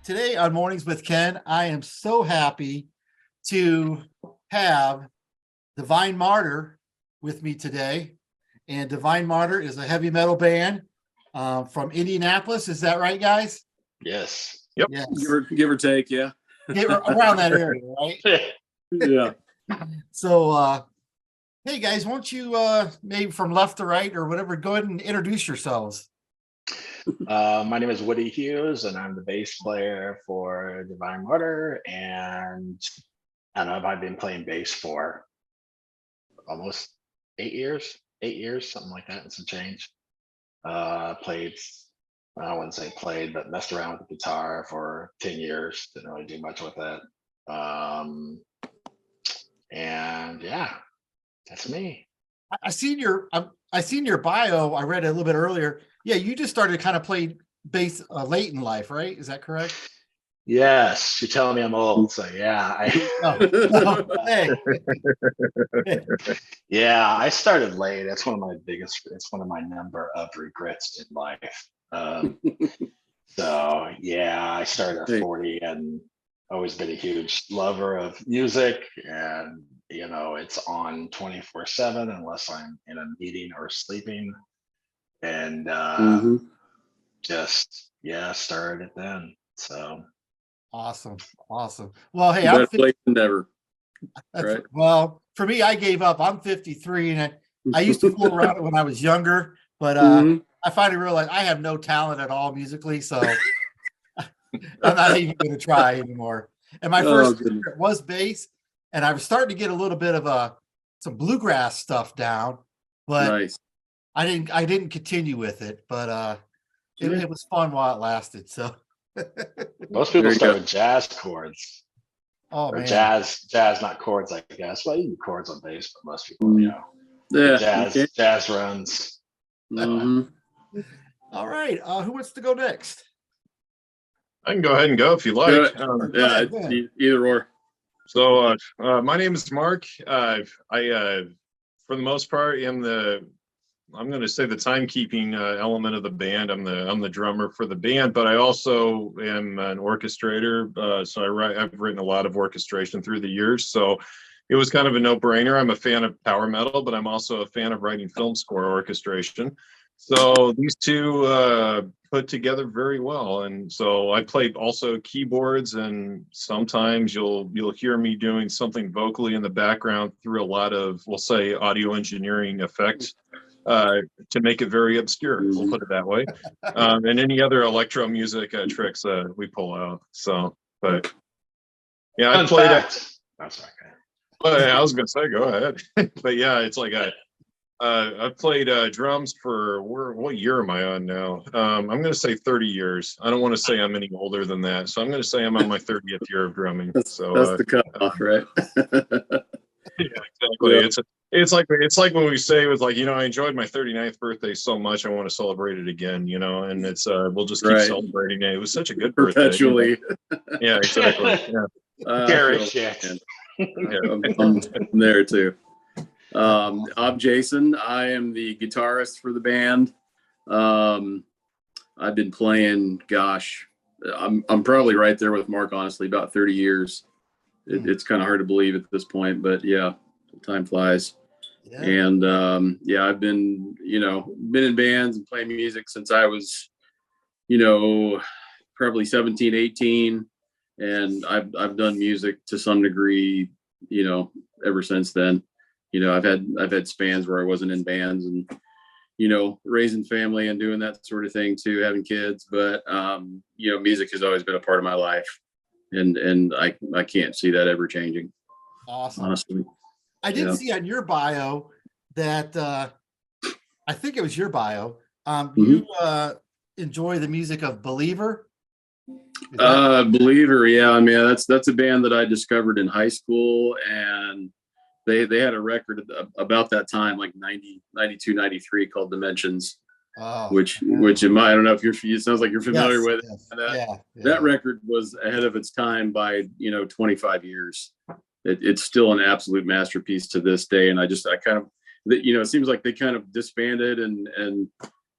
Today on Mornings with Ken, I am so happy to have Divine Martyr with me today. And Divine Martyr is a heavy metal band from Indianapolis. Is that right, guys? Yes. Yep. Yes. Give or take, yeah. Around that area, right? Yeah. So, hey guys, won't you maybe from left to right or whatever, go ahead and introduce yourselves. My name is Woody Hughes, and I'm the bass player for Divine Martyr. And I don't know, I've been playing bass for almost 8 years, something like that, and some change. Played, I wouldn't say played, but messed around with the guitar for 10 years. Didn't really do much with it. And yeah, that's me. I seen your bio. I read it a little bit earlier. Yeah, you just started to kind of play bass late in life, right? Is that correct? Yes, you're telling me I'm old, so yeah. Hey. Yeah, I started late. It's one of my number of regrets in life. So yeah, I started at 40 and always been a huge lover of music, and it's on 24/7 unless I'm in a meeting or sleeping. And just started it then. So Awesome. Well, hey, better late than never. Right. Well, for me, I gave up. I'm 53, and I used to fool around it when I was younger, but I finally realized I have no talent at all musically, so I'm not even going to try anymore. And my first was bass, and I was starting to get a little bit of some bluegrass stuff down, but I didn't continue with it. But it was fun while it lasted. So most people start with jazz chords. Oh or man, jazz, not chords, I guess. Well, you can chords on bass, but most people, jazz runs. All right, who wants to go next? I can go ahead and go if you like. Either or. So my name is Mark. I for the most part I'm going to say the timekeeping element of the band. I'm the drummer for the band, but I also am an orchestrator. So I've written a lot of orchestration through the years. So it was kind of a no-brainer. I'm a fan of power metal, but I'm also a fan of writing film score orchestration. So these two put together very well. And so I play also keyboards, and sometimes you'll hear me doing something vocally in the background through a lot of, we'll say, audio engineering effects. To make it very obscure, we'll put it that way, and any other electro music tricks we pull out. So, but yeah, I played. That's okay. Well, I was gonna say, go ahead. But yeah, it's like I played drums for what year am I on now? I'm gonna say 30 years. I don't want to say I'm any older than that, so I'm gonna say I'm on my 30th year of drumming. That's the cutoff, right? Yeah, exactly. Yeah. It's like when we say with I enjoyed my 39th birthday so much, I want to celebrate it again, and it's we'll just keep celebrating it. It was such a good birthday. Perpetually. Yeah, exactly. Yeah. I'm there too. I'm Jason. I am the guitarist for the band. I've been playing, I'm probably right there with Mark, honestly, about 30 years. It's kind of hard to believe at this point, but yeah, time flies. Yeah. And I've been in bands and playing music since I was, probably 17, 18. And I've done music to some degree, ever since then. I've had spans where I wasn't in bands and, raising family and doing that sort of thing too, having kids. But, music has always been a part of my life. And I can't see that ever changing. Awesome. Honestly. I did see on your bio that I think it was your bio. You enjoy the music of Believer. Believer, yeah. I mean, that's a band that I discovered in high school, and they had a record about that time, like 90, 92, 93, called Dimensions. Oh, which I don't know if it sounds like you're familiar with it. That record was ahead of its time by 25 years. It's still an absolute masterpiece to this day, and I kind of it seems like they kind of disbanded and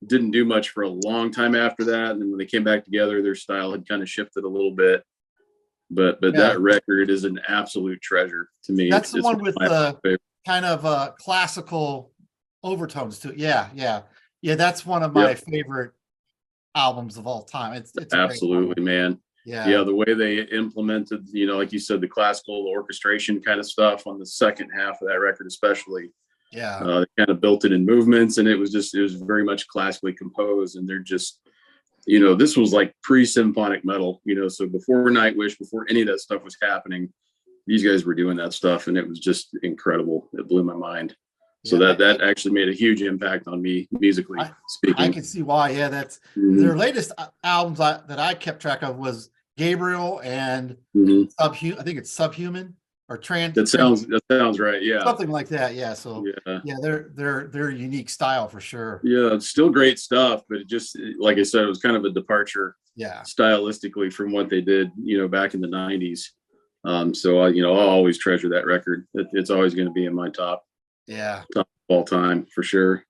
didn't do much for a long time after that. And then when they came back together, their style had kind of shifted a little bit. But that record is an absolute treasure to me. That's the It's one with my the favorite. kind of classical overtones to it. Yeah. That's one of my favorite albums of all time. It's a great Absolutely, album. man. Yeah. The way they implemented, like you said, the classical orchestration kind of stuff on the second half of that record, especially. Yeah. They kind of built it in movements, and it was very much classically composed. And they're just, this was like pre-symphonic metal, so before Nightwish, before any of that stuff was happening, these guys were doing that stuff, and it was just incredible. It blew my mind. So that actually made a huge impact on me musically speaking. I can see why. Yeah, that's their latest albums that I kept track of was Gabriel and I think it's Subhuman or Trans. That sounds right. Yeah, something like that. Yeah. So they're unique style for sure. Yeah, it's still great stuff, but it just, like I said, it was kind of a departure. Yeah. Stylistically from what they did, back in the 90s. So I'll always treasure that record. It's always going to be in my top of all time for sure.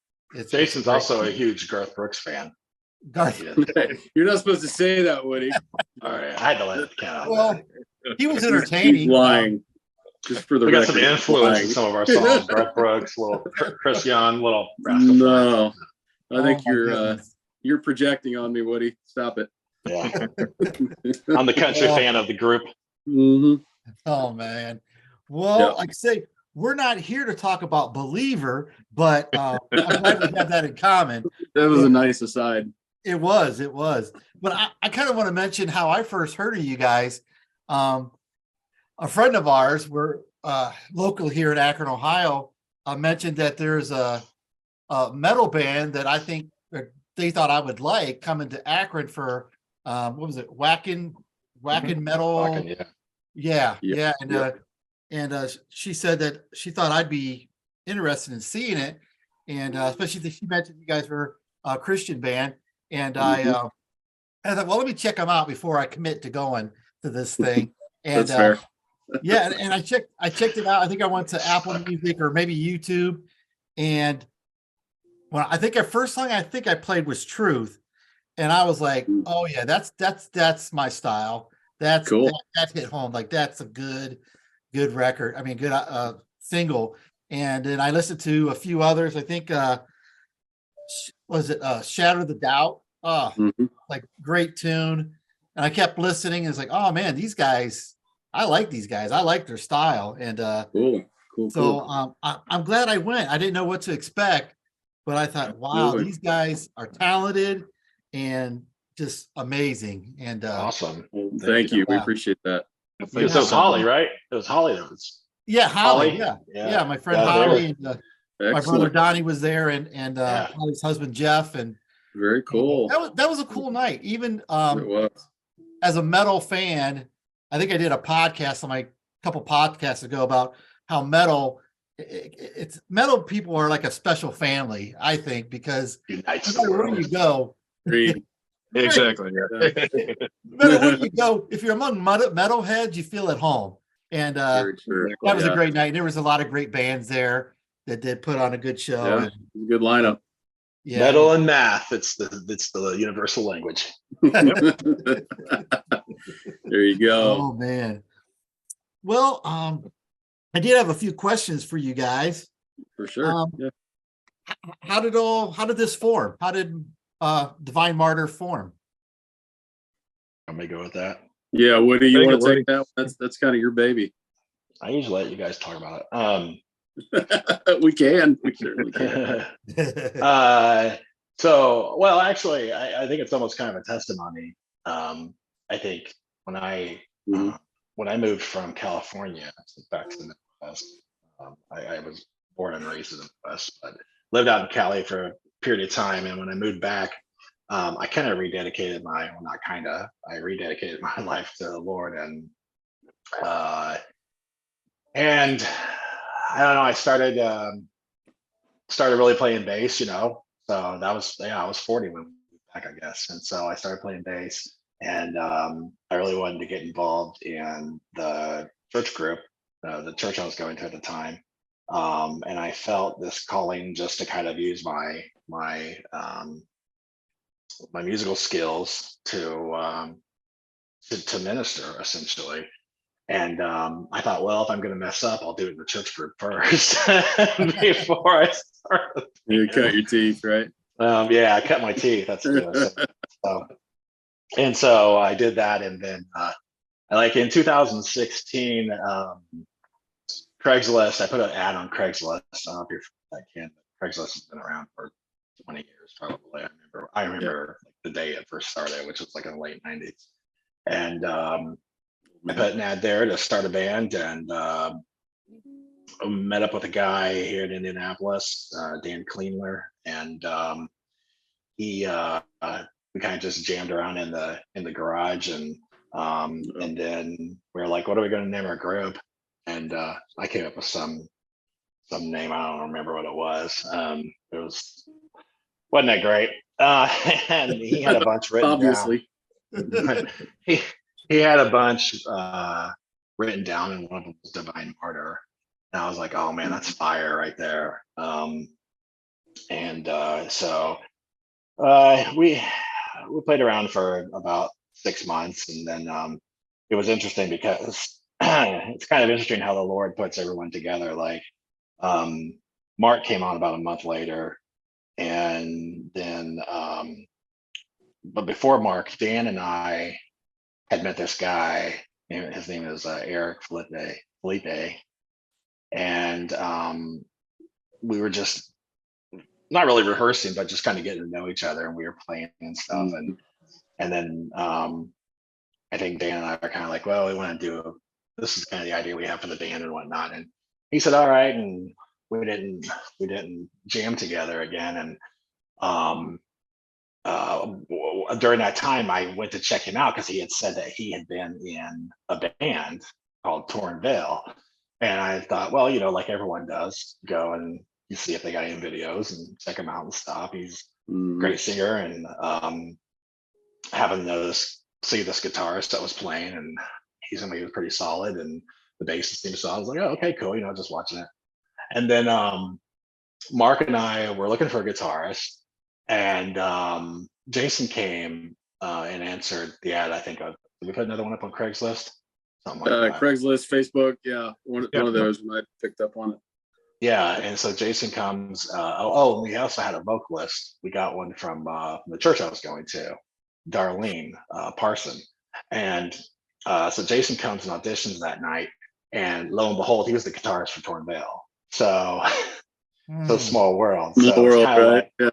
Jason's also a huge Garth Brooks fan. You're not supposed to say that, Woody. All right, I had to let it count. Well, he was entertaining. He's lying. Just for the we record, got some influence in some of our songs. Garth Brooks, little Chris Young, little. No, I think you're projecting on me, Woody. Stop it. Yeah, I'm the country fan of the group. Oh man, well, like I say, we're not here to talk about Believer, but I'm glad we have that in common. That was a nice aside. It was. But I kind of want to mention how I first heard of you guys. A friend of ours, we're local here in Akron, Ohio, mentioned that there's a metal band that I think they thought I would like coming to Akron for what was it? Whackin' Metal. Whackin', yeah. And she said that she thought I'd be interested in seeing it, and especially that she mentioned you guys were a Christian band, and I thought, well, let me check them out before I commit to going to this thing. And that's fair. and I checked it out. I think I went to Apple Music or maybe YouTube, and I think our first song I played was Truth, and I was like, oh yeah, that's my style. That's cool. That hit home. Like that's a good record. I mean, good single. And then I listened to a few others. I think was it Shatter the Doubt? Like great tune. And I kept listening, and it's like, oh man, these guys, I like these guys. I like their style. And cool. So I'm glad I went. I didn't know what to expect, but I thought, wow, these guys are talented and just amazing. And awesome. Well, thank you. We appreciate that. It was Holly, right? It was Holly that was. Yeah, Holly. Yeah. My friend Holly and my brother Donnie was there, and Holly's husband Jeff, and very cool. That was a cool night. Even as a metal fan, I think I did a podcast on my couple podcasts ago about how metal. It's metal people are like a special family, I think, because no matter where you go. Exactly. No matter where you go, if you're among metalheads, you feel at home. And that was a great night. There was a lot of great bands there that did put on a good show. Yeah, and, good lineup. Yeah. Metal and math. It's the universal language. There you go. Oh man. Well, I did have a few questions for you guys. For sure. How did this form? How did Divine Martyr form? I'm gonna go with that. Yeah, Woody, you want to take that? That's kind of your baby. I usually let you guys talk about it. We certainly can. Well, actually, I think it's almost kind of a testimony. I think when I moved from California back to the Midwest, I was born and raised in the West, but lived out in Cali for a period of time. And when I moved back, I kind of rededicated my life to the Lord, and I don't know, I started really playing bass, so that was, I was 40 when we moved back, I guess. And so I started playing bass, and I really wanted to get involved in the church group, the church I was going to at the time. And I felt this calling just to kind of use my my musical skills to minister essentially. And I thought, well, if I'm going to mess up, I'll do it in the church group first before I start. You cut your teeth, right? Yeah, I cut my teeth. That's good. So I did that, and then like in 2016, Craigslist. I put an ad on Craigslist. I don't know if you're that kid, but Craigslist has been around for 20 years probably. I remember like the day it first started, which was like in the late 90s. And I put an ad there to start a band, and met up with a guy here in Indianapolis, Dan Kleinler, and he we kind of just jammed around in the garage, and then we were like, what are we going to name our group? And I came up with some name. I don't remember what it was. It wasn't that great. And he had a bunch written Obviously. down. he had a bunch written down, and one of them was Divine Martyr. And I was like, oh man, that's fire right there. So we played around for about 6 months, and then it was interesting because it's kind of interesting how the Lord puts everyone together. Like Mark came on about a month later, and then but before Mark, Dan and I had met this guy. His name is Eric Felipe, and we were just not really rehearsing, but just kind of getting to know each other, and we were playing and stuff. And then I think Dan and I are kind of like, well, we want to do this is kind of the idea we have for the band and whatnot. And he said, all right, and we didn't jam together again. And during that time, I went to check him out because he had said that he had been in a band called Torn Veil. And I thought, well, like everyone does, go and you see if they got any videos and check him out and stuff. He's a great singer, and having see this guitarist that was playing, and he was pretty solid, and the bassist seemed so. I was like, oh, okay, cool, just watching it. And then Mark and I were looking for a guitarist, and Jason came and answered the ad. I think did we put another one up on Craigslist? Something like that. Craigslist, Facebook, yeah, one of those when I picked up on it. Yeah, and so Jason comes. And we also had a vocalist. We got one from the church I was going to, Darlene Parson, and so Jason comes and auditions that night, and lo and behold, he was the guitarist for Torn Veil. So, so small world. So small world, right?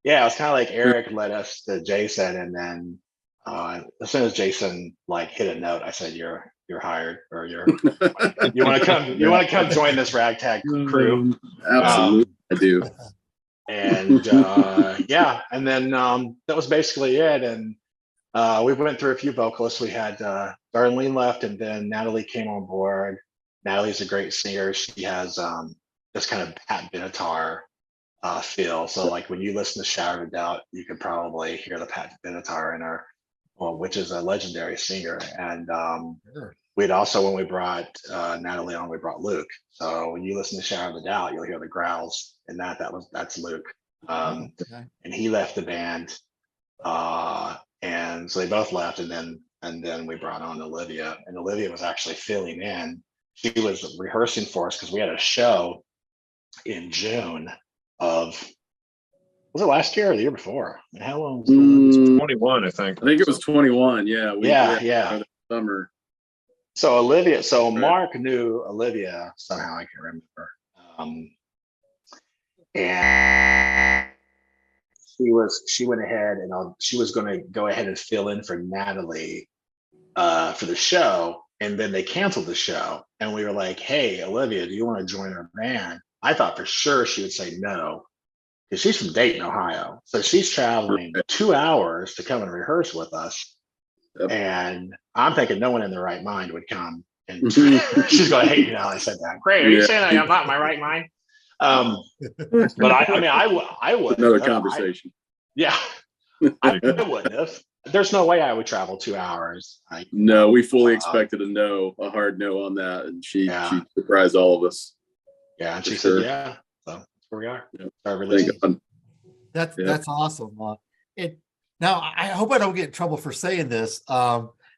Yeah, it was kind of like Eric led us to Jason, and then as soon as Jason like hit a note, I said, "You're hired, or you want to come join this ragtag crew." Absolutely, I do. And yeah, and then that was basically it. And we went through a few vocalists. We had Darlene left, and then Natalie came on board. Natalie's a great singer. She has this kind of Pat Benatar feel. So like when you listen to Shower of Doubt, you could probably hear the Pat Benatar in her, which is a legendary singer. And we'd also, when we brought Natalie on, we brought Luke. So when you listen to Shower of the Doubt, you'll hear the growls, and that's Luke. And he left the band, and so they both left, and then we brought on Olivia, and Olivia was actually filling in. She was rehearsing for us because we had a show in June of, was it last year or the year before? How long was it? 21, I think. I think it was 21. Yeah. Yeah. Summer. So Mark knew Olivia somehow, I can't remember. And she went ahead and she was going to go ahead and fill in for Natalie for the show. And then they canceled the show. And we were like, hey, Olivia, do you want to join our band? I thought for sure she would say no, because she's from Dayton, Ohio. So she's traveling 2 hours to come and rehearse with us. Yep. And I'm thinking no one in their right mind would come. And she's going to hate me now I said that. Great. Are you saying I'm not in my right mind? But I would. Another conversation. I wouldn't have. There's no way I would travel 2 hours. No, we fully expected a hard no on that. And she surprised all of us. Yeah, and she said, yeah. So that's where we are. Yep. That's awesome. Now, I hope I don't get in trouble for saying this.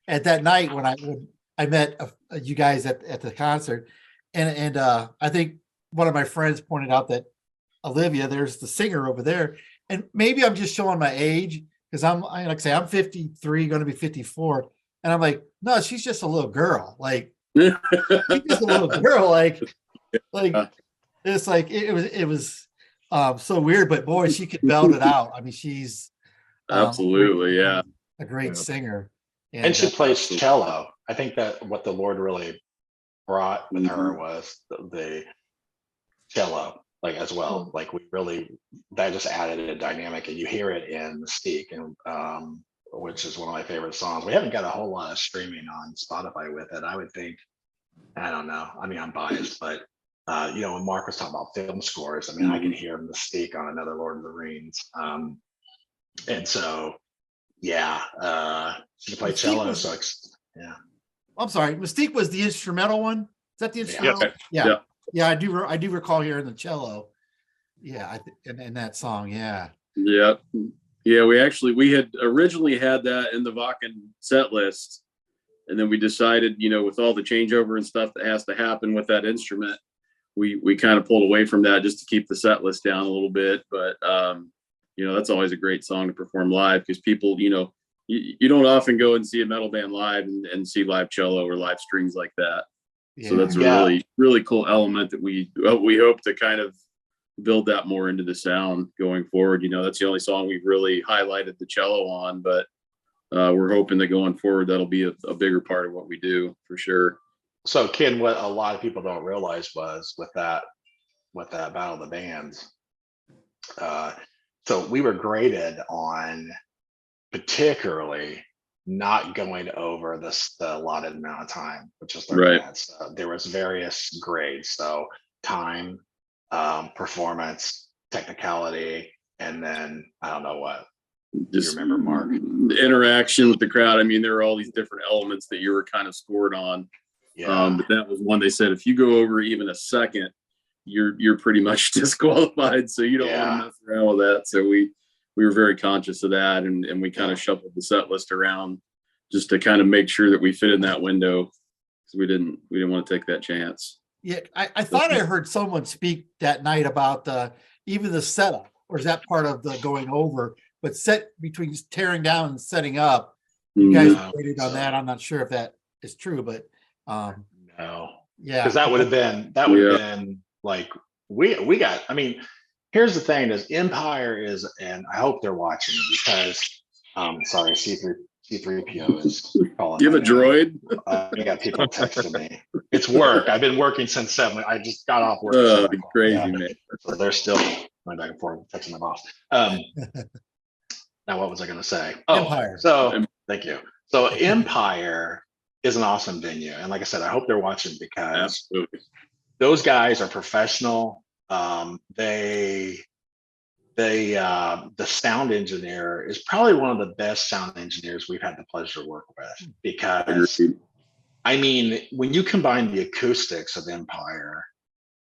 At that night when I met you guys at the concert, and I think one of my friends pointed out that Olivia, there's the singer over there, and maybe I'm just showing my age because like I say, I'm 53, going to be 54, and I'm like, no, she's just a little girl, like she's just a little girl, like it's like it was so weird, but boy, she could belt it out. I mean, she's Absolutely, yeah. a great singer. And she plays cello. I think that what the Lord really brought with her was the cello, like as well. Like we really, that just added a dynamic, and you hear it in Mystique, and which is one of my favorite songs. We haven't got a whole lot of streaming on Spotify with it. I would think, I don't know. I mean, I'm biased, but you know, when Mark was talking about film scores, I mean, I can hear Mystique on another Lord of the Rings. And so, yeah, she played cello. So yeah. I'm sorry, Mystique was the instrumental one. Is that the instrumental? Yeah. I do recall hearing the cello. Yeah, in that song. Yeah. Yeah. We had originally had that in the Vakken set list, and then we decided, you know, with all the changeover and stuff that has to happen with that instrument, we kind of pulled away from that just to keep the set list down a little bit. But you know, that's always a great song to perform live, because people, you know, you don't often go and see a metal band live and see live cello or live strings like that. Yeah. So that's a really, really cool element that we hope to kind of build that more into the sound going forward. You know, that's the only song we've really highlighted the cello on, but we're hoping that going forward, that'll be a bigger part of what we do for sure. So Ken, what a lot of people don't realize was with that Battle of the Bands, so we were graded on particularly not going over the allotted amount of time, which is 30 minutes. There was various grades, so time, performance, technicality, and then I don't know what. Just you remember, Mark? The interaction with the crowd. I mean, there were all these different elements that you were kind of scored on. Yeah. But that was one they said, if you go over even a second, you're pretty much disqualified. So you don't want to mess around with that. So we were very conscious of that, and we kind of shuffled the set list around just to kind of make sure that we fit in that window, because we didn't want to take that chance. Yeah, I thought I heard someone speak that night about even the setup, or is that part of the going over? But set between tearing down and setting up, you guys waited on that. I'm not sure if that is true, but no, yeah, because that would have been like we got. I mean, here's the thing: is Empire is, and I hope they're watching, because sorry, C3PO is calling. Do you have a droid? I got people texting me. It's work. I've been working since 7. I just got off work. Crazy, man. So they're still going back and forth texting my boss. Now, what was I going to say? Empire. So thank you. So Empire is an awesome venue, and like I said, I hope they're watching, because those guys are professional. The sound engineer is probably one of the best sound engineers we've had the pleasure to work with, because I mean, when you combine the acoustics of Empire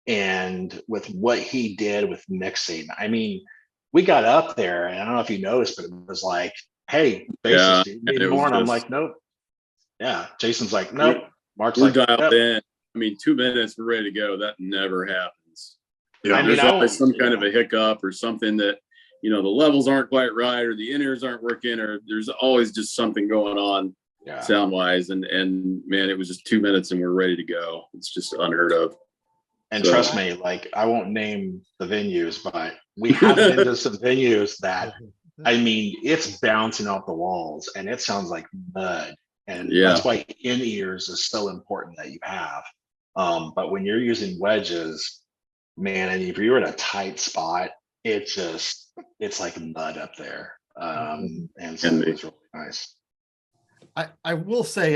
and with what he did with mixing, I mean, we got up there, and I don't know if you noticed, but it was like, hey, bassist, do you need more? And I'm like, nope. Yeah. Jason's like, nope. Mark's we're dialed in. I mean, 2 minutes, we're ready to go. That never happens. Yeah, I mean, there's always some kind of a hiccup or something that, you know, the levels aren't quite right, or the in-ears aren't working, or there's always just something going on sound wise. And man, it was just 2 minutes and we're ready to go. It's just unheard of. And trust me, like, I won't name the venues, but we have been to some venues that, I mean, it's bouncing off the walls and it sounds like mud. And that's why in-ears is so important that you have. But when you're using wedges, man, and if you're in a tight spot, it's like mud up there. And so it was really nice. I will say,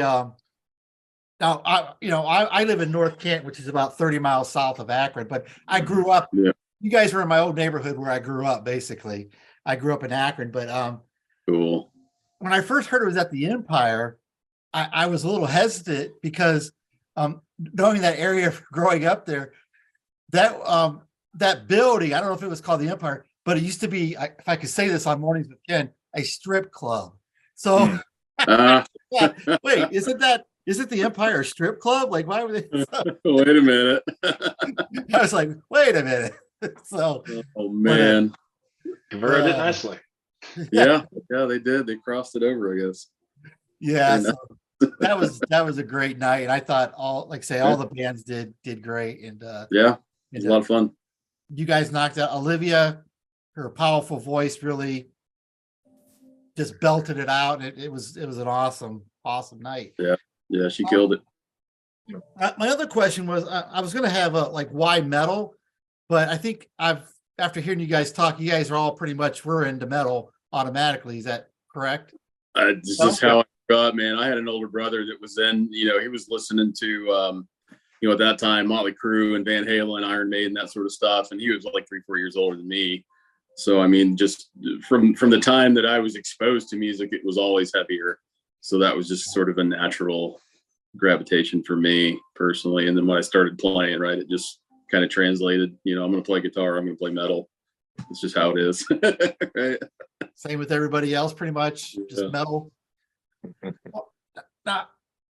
now, I live in North Kent, which is about 30 miles south of Akron, but I grew up, you guys were in my old neighborhood where I grew up, basically. I grew up in Akron, but cool. When I first heard it was at the Empire, I was a little hesitant, because knowing that area growing up there, that building, I don't know if it was called the Empire, but it used to be, if I could say this on Mornings with Ken, a strip club. So yeah, wait, is it the Empire Strip Club? Like, why would they? Wait a minute. I was like, wait a minute. So, Oh man. Converted it nicely. Yeah, they did. They crossed it over, I guess. yeah, And, so that was a great night, and I thought all the bands did great, and yeah, it was a lot of fun. You guys knocked out Olivia. Her powerful voice really just belted it out, and it was an awesome night. Yeah, she killed it. My other question was, I was going to have a why metal, but I think after hearing you guys talk, you guys are all pretty much were into metal automatically. Is that correct? This is how I got, man. I had an older brother that was then, he was listening to, at that time, Motley Crue and Van Halen, Iron Maiden, that sort of stuff. And he was like 3-4 years older than me. So, I mean, just from the time that I was exposed to music, it was always heavier. So that was just sort of a natural gravitation for me personally. And then when I started playing, right, it just kind of translated, I'm going to play guitar, I'm going to play metal. It's just how it is. Right? Same with everybody else, pretty much, just metal.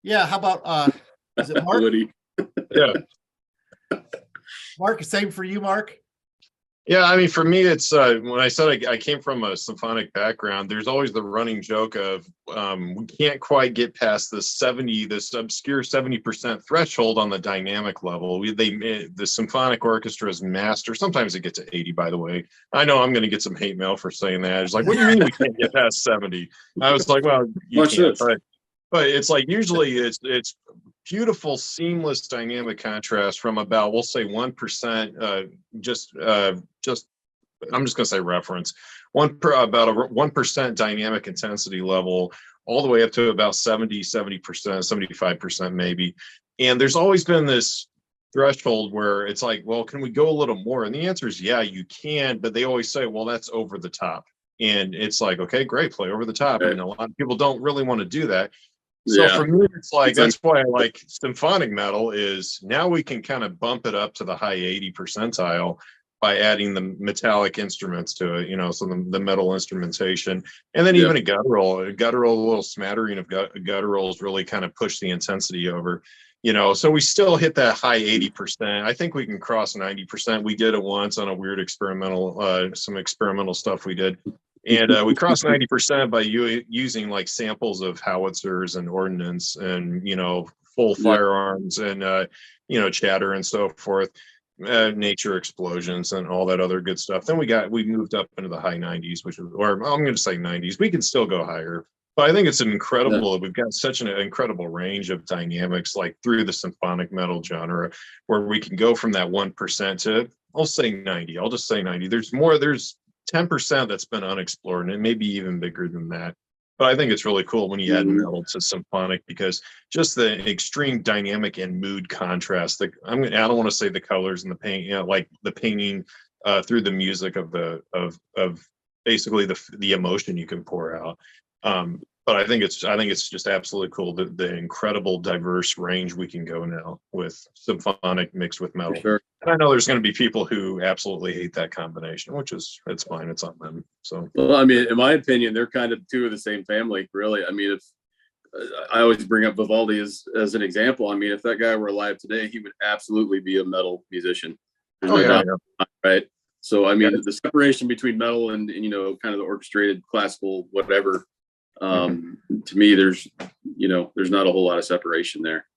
Yeah. How about, is it Mark? Yeah. Mark, same for you, Mark? Yeah, I mean, for me, it's when I said I came from a symphonic background, there's always the running joke of we can't quite get past this obscure 70% threshold on the dynamic level. The symphonic orchestra's master. Sometimes it gets to 80, by the way. I know I'm going to get some hate mail for saying that. It's like, what do you mean we can't get past 70? I was like, well, you can't. But it's like usually it's beautiful, seamless dynamic contrast from about, we'll say 1%, just I'm just going to say reference, about a 1% dynamic intensity level, all the way up to about 70%, 75% maybe. And there's always been this threshold where it's like, well, can we go a little more? And the answer is, yeah, you can, but they always say, well, that's over the top. And it's like, okay, great, play over the top. And a lot of people don't really want to do that. So for me, it's like, that's why I like symphonic metal is now we can kind of bump it up to the high 80 percentile by adding the metallic instruments to it, so the metal instrumentation. And then even a guttural, a little smattering of gutturals really kind of push the intensity over, so we still hit that high 80%. I think we can cross 90%. We did it once on a weird some experimental stuff we did. And we crossed 90% by using like samples of howitzers and ordnance and, full firearms and, chatter and so forth, nature explosions and all that other good stuff. Then we moved up into the high 90s, or I'm going to say 90s. We can still go higher. But I think it's incredible. We've got such an incredible range of dynamics like through the symphonic metal genre where we can go from that 1% to, I'll say 90. I'll just say 90. There's 10% that's been unexplored, and it may be even bigger than that. But I think it's really cool when you add metal to symphonic because just the extreme dynamic and mood contrast. I don't want to say the colors and the paint, like the painting through the music of basically the emotion you can pour out. But I think it's just absolutely cool the incredible diverse range we can go now with symphonic mixed with metal. Sure. And I know there's going to be people who absolutely hate that combination, it's fine. It's on them. So, well, I mean, in my opinion, they're kind of two of the same family, really. I mean, if I always bring up Vivaldi as an example. I mean, if that guy were alive today, he would absolutely be a metal musician. Right? So, I mean, the separation between metal and kind of the orchestrated classical whatever. To me, there's not a whole lot of separation there.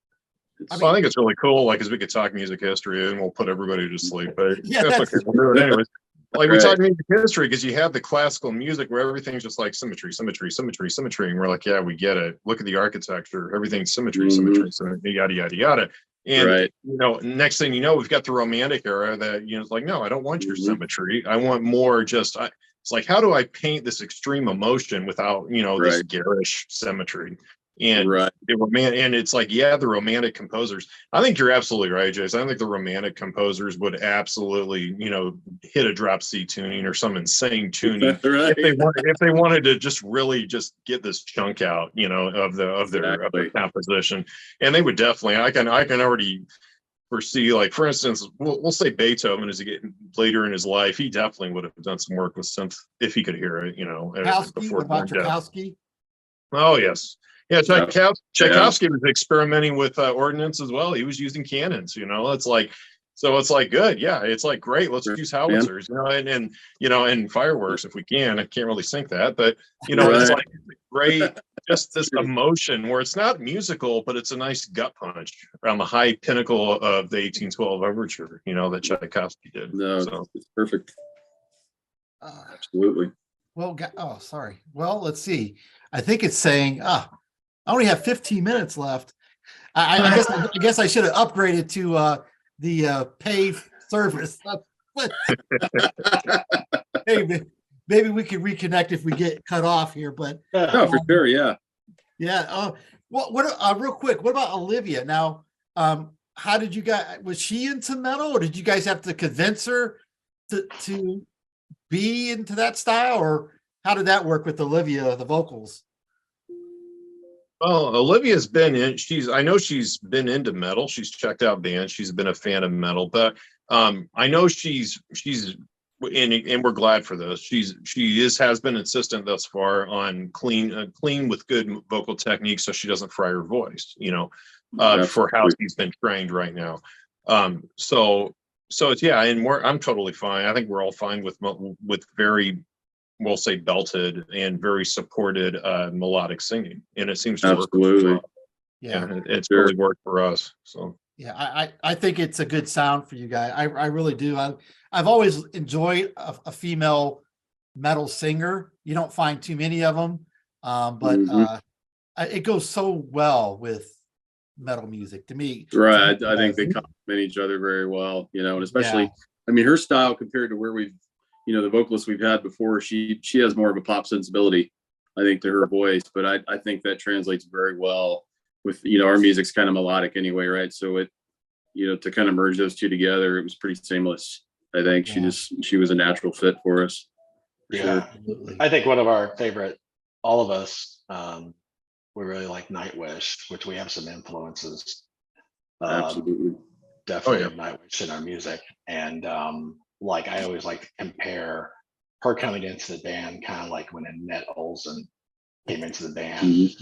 I think it's really cool, like, as we could talk music history and we'll put everybody to sleep, but that's okay. We'll do it anyways. Like, we talk music history because you have the classical music where everything's just like symmetry. And we're like, yeah, we get it. Look at the architecture. Everything's symmetry, yada, yada, yada. And, next thing you know, we've got the Romantic era that, it's like, no, I don't want your symmetry. I want more it's like, how do I paint this extreme emotion without, this garish symmetry? And and it's like, the Romantic composers. I think you're absolutely right, Jason. I think the Romantic composers would absolutely, hit a drop C tuning or some insane tuning if they wanted to just really just get this chunk out, of their composition. And they would definitely. I can already foresee, like for instance, we'll say Beethoven as he getting later in his life, he definitely would have done some work with synth if he could hear it, Tchaikovsky, before what about death. Tchaikovsky? Oh yes, yeah. Yeah. Tchaikovsky was experimenting with ordnance as well. He was using cannons. It's like, so it's like good. Yeah, it's like great. Let's use howitzers, and fireworks if we can. I can't really sync that, but it's like great. Just this emotion where it's not musical, but it's a nice gut punch around the high pinnacle of the 1812 overture. That Tchaikovsky did. No, so it's perfect. Absolutely. Well, sorry. Well, let's see. I think it's saying, I only have 15 minutes left. I guess I should have upgraded to the paid service. Hey, maybe we can reconnect if we get cut off here. But no, for sure, yeah. Yeah. What? Real quick. What about Olivia? Now, how did you guys? Was she into metal, or did you guys have to convince her to be into that style, or how did that work with Olivia, the vocals? Well, Olivia's been in. I know she's been into metal. She's checked out bands. She's been a fan of metal, but I know she's and we're glad for this. She has been insistent thus far on clean with good vocal technique, so she doesn't fry her voice. For how she's been trained right now. So it's, yeah, and I'm totally fine. I think we're all fine with very, we'll say, belted and very supported melodic singing, and it seems to work. Yeah, it's really worked for us. So yeah, I think it's a good sound for you guys. I really do. I've always enjoyed a female metal singer. You don't find too many of them, but it goes so well with metal music to me. Right. I think they complement each other very well, and especially, I mean, her style compared to where we've, the vocalists we've had before, she has more of a pop sensibility, I think, to her voice, but I think that translates very well with, our music's kind of melodic anyway, right? So it, to kind of merge those two together, it was pretty seamless. I think she was a natural fit for us. Yeah. Sure. I think one of our favorite, all of us, we really like Nightwish, which we have some influences. Absolutely. Definitely of Nightwish in our music. And I always like to compare her coming into the band kind of like when Annette Olsen came into the band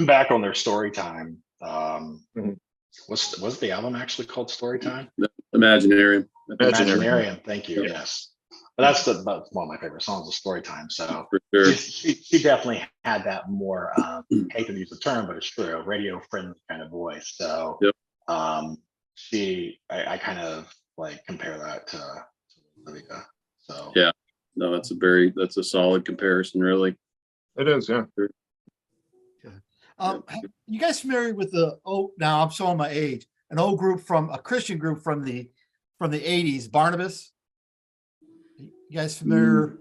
back on their Storytime. Was the album actually called Storytime? Imaginarium. Thank you. Yes. But that's one of my favorite songs, is Storytime. So for sure. she definitely had that more, hate to use the term, but it's true, radio friendly kind of voice. So I kind of like compare that to Olivia. So yeah, no, that's a solid comparison, really. It is, yeah. You guys familiar with now I'm showing my age, an old group a Christian group from the 80s, Barnabas? You guys familiar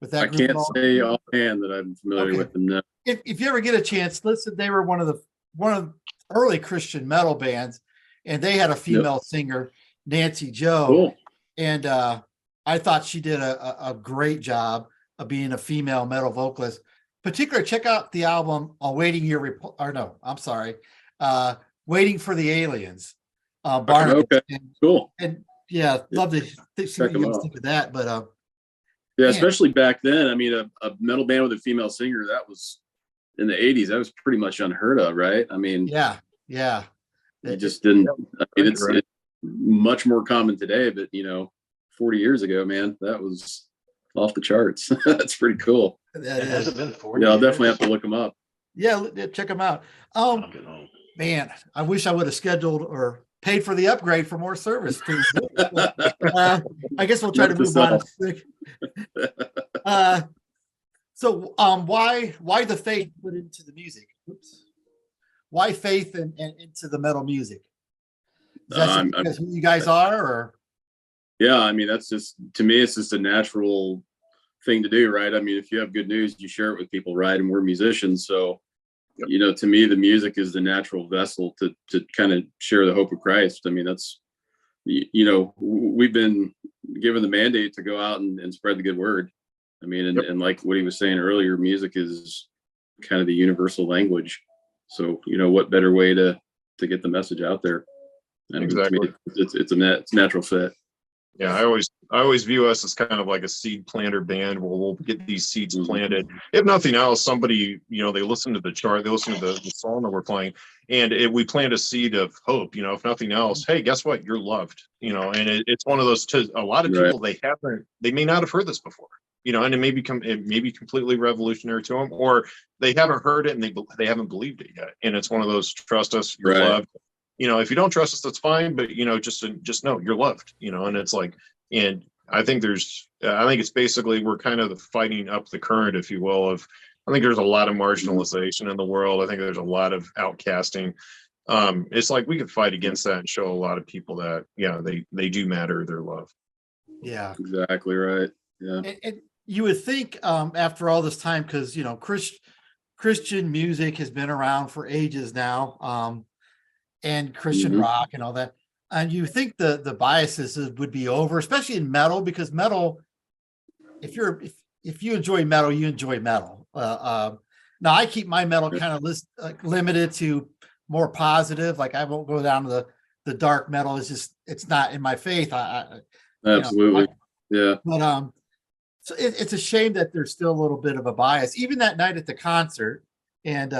with that group? I can't say offhand that I'm familiar with them now. If you ever get a chance, listen, they were one of the early Christian metal bands, and they had a female singer, Nancy Joe. Cool. And I thought she did a great job of being a female metal vocalist. Particularly, check out the album Waiting for the Aliens. Barnabas. Okay. Cool. And yeah, love to see what you guys think of that. But especially back then. I mean, a metal band with a female singer, that was in the 80s. That was pretty much unheard of, right? I mean, yeah. It just didn't. I mean, it's much more common today, but 40 years ago, man, that was off the charts. That's pretty cool. It hasn't been 40 I'll years. definitely have to look them up. Yeah, check them out. Man, I wish I would have scheduled or paid for the upgrade for more service. I guess we'll try to move on. So why the faith put into the music? Oops. Why faith and into the metal music? Is that because who you guys are, or? Yeah, I mean, that's just, to me, it's just a natural thing to do, right? I mean, if you have good news, you share it with people, right? And we're musicians, so to me, the music is the natural vessel to kind of share the hope of Christ. I mean, that's, we've been given the mandate to go out and spread the good word. I mean, and like what he was saying earlier, music is kind of the universal language. So, what better way to get the message out there? And Exactly. to me, it's a natural fit. Yeah, I always view us as kind of like a seed planter band where we'll get these seeds planted. If nothing else, somebody, they listen to the chart, they listen to the song that we're playing, and we plant a seed of hope. If nothing else, hey, guess what? You're loved. And it's one of those. To a lot of people, they may not have heard this before. And it may be completely revolutionary to them, or they haven't heard it and they haven't believed it yet. And it's one of those, trust us, you're loved. If you don't trust us, that's fine, but just know you're loved, and it's like, and I think it's basically, we're kind of fighting up the current, if you will, I think there's a lot of marginalization in the world. I think there's a lot of outcasting. It's like we could fight against that and show a lot of people that, they do matter, they're loved. Yeah, exactly right. Yeah. And you would think, after all this time, because, Christian music has been around for ages now. And Christian rock and all that. And you think the biases would be over, especially in metal, because metal, if you enjoy metal, you enjoy metal. Now I keep my metal kind of limited to more positive. Like I won't go down to the dark metal. It's not in my faith. Absolutely. Yeah. But so it's a shame that there's still a little bit of a bias, even that night at the concert. And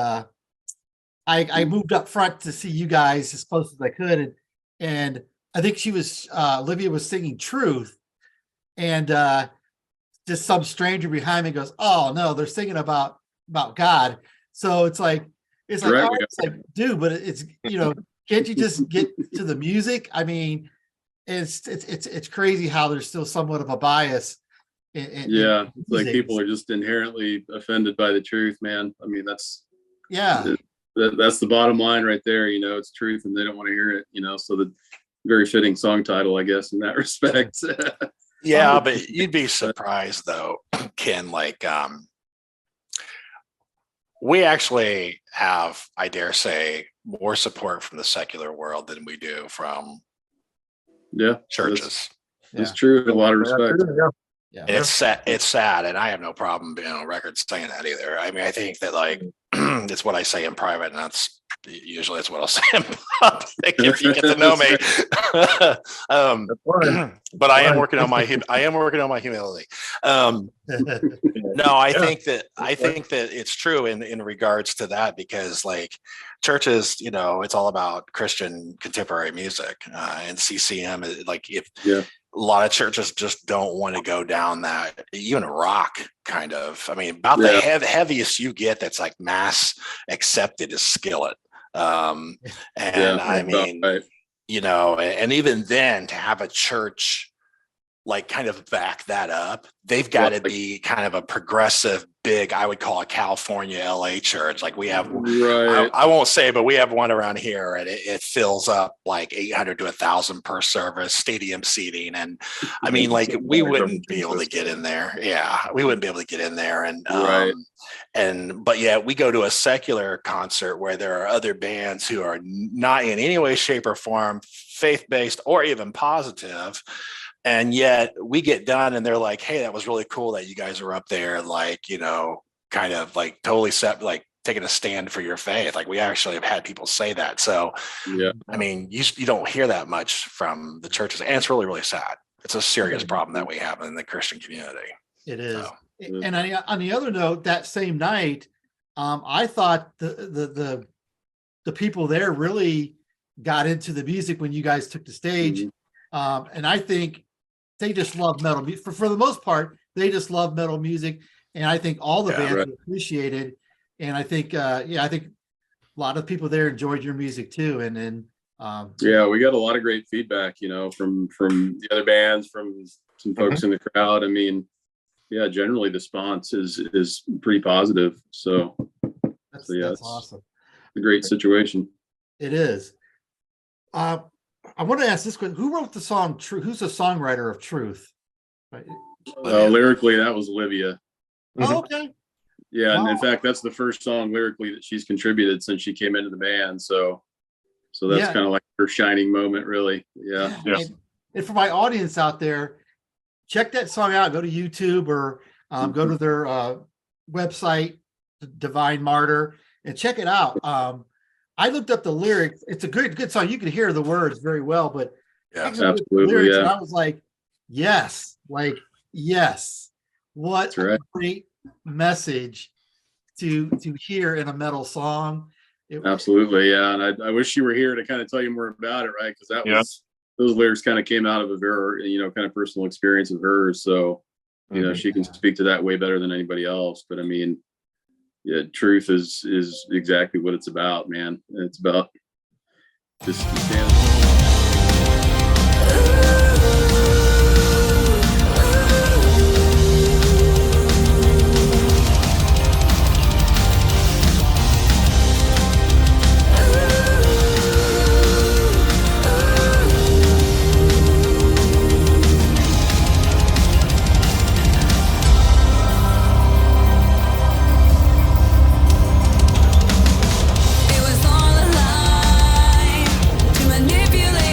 I moved up front to see you guys as close as I could, and I think Olivia was singing "Truth," and just some stranger behind me goes, "Oh no, they're singing about God." So it's like, Right. oh, it's like, dude, but it's can't you just get to the music? I mean, it's crazy how there's still somewhat of a bias. It's like people are just inherently offended by the truth, man. I mean, that's the bottom line right there. It's truth and they don't want to hear it, so the very fitting song title, I guess, in that respect. Yeah, but you'd be surprised though, Ken, like we actually have, I dare say, more support from the secular world than we do from churches. That's true in a lot of respects. Yeah. It's sad, and I have no problem being on record saying that either. I mean, I think that like it's what I say in private, and that's what I'll say in public if you get to know me. But I am working on my humility. No, I think that it's true in regards to that, because like churches, it's all about Christian contemporary music, and CCM is like a lot of churches just don't want to go down that, even rock kind of. I mean, about the heaviest you get that's like mass accepted is Skillet. I mean, and even then, to have a church like kind of back that up, they've got to be kind of a progressive, big, I would call it California LA church. Like we have, I won't say, but we have one around here, and it fills up like 800 to 1,000 per service, stadium seating. And I mean, like we wouldn't be able to get in there. Yeah, we wouldn't be able to get in there. But yet we go to a secular concert where there are other bands who are not in any way, shape, or form faith-based or even positive. And yet we get done and they're like, hey, that was really cool that you guys were up there, like, kind of like totally like taking a stand for your faith. Like we actually have had people say that. So, I mean, you don't hear that much from the churches, and it's really, really sad. It's a serious problem that we have in the Christian community. It is. So. And on the other note, that same night, I thought the people there really got into the music when you guys took the stage. And I think they just love metal music. For the most part, they just love metal music. And I think all the bands appreciate it. And I think, I think a lot of people there enjoyed your music too. And then, we got a lot of great feedback, from the other bands, from some folks in the crowd. I mean, generally the response is pretty positive. So that's it's awesome. A great situation. It is. I want to ask this question: who wrote the song "Truth"? Who's the songwriter of "Truth"? Right. Lyrically, that was Olivia. Oh, okay. Yeah, and in fact, that's the first song lyrically that she's contributed since she came into the band. So that's kind of like her shining moment, really. Yeah. And for my audience out there, check that song out. Go to YouTube or go to their website, Divine Martyr, and check it out. I looked up the lyrics. It's a good song. You could hear the words very well, but Yeah. I looked up the Absolutely, lyrics and yeah. I was like, yes, what That's right. a great message to hear in a metal song. Absolutely, yeah. And I wish you were here to kind of tell you more about it, right? Because that Yeah. was those lyrics kind of came out of a very, kind of personal experience of hers. So, she can speak to that way better than anybody else. But I mean, yeah, truth is exactly what it's about, man. It's about just It was all a lie to manipulate.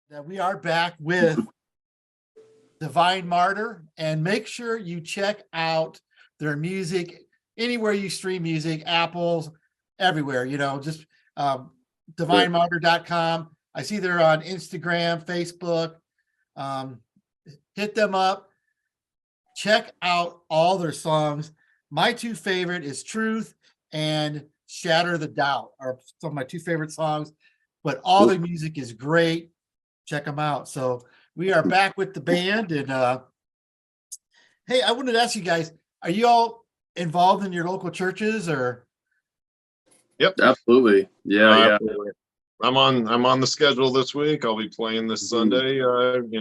that we are back with Divine Martyr, and make sure you check out their music anywhere you stream music, Apple's, everywhere, just divinemartyr.com. I see they're on Instagram, Facebook. Hit them up. Check out all their songs. My two favorite is Truth and Shatter the Doubt are some of my two favorite songs, but all the music is great. Check them out. So we are back with the band, and hey, I wanted to ask you guys, are you all involved in your local churches or? Yep, Absolutely. Yeah. absolutely. I'm on the schedule this week. I'll be playing this Sunday, and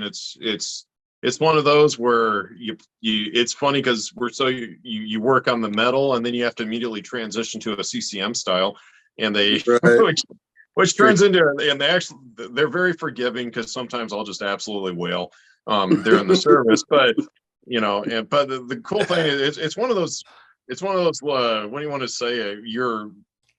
it's one of those where you it's funny because you work on the metal and then you have to immediately transition to a CCM style, and they which turns into, and they're very forgiving because sometimes I'll just absolutely wail during the service, but but the cool thing is it's one of those what do you want to say,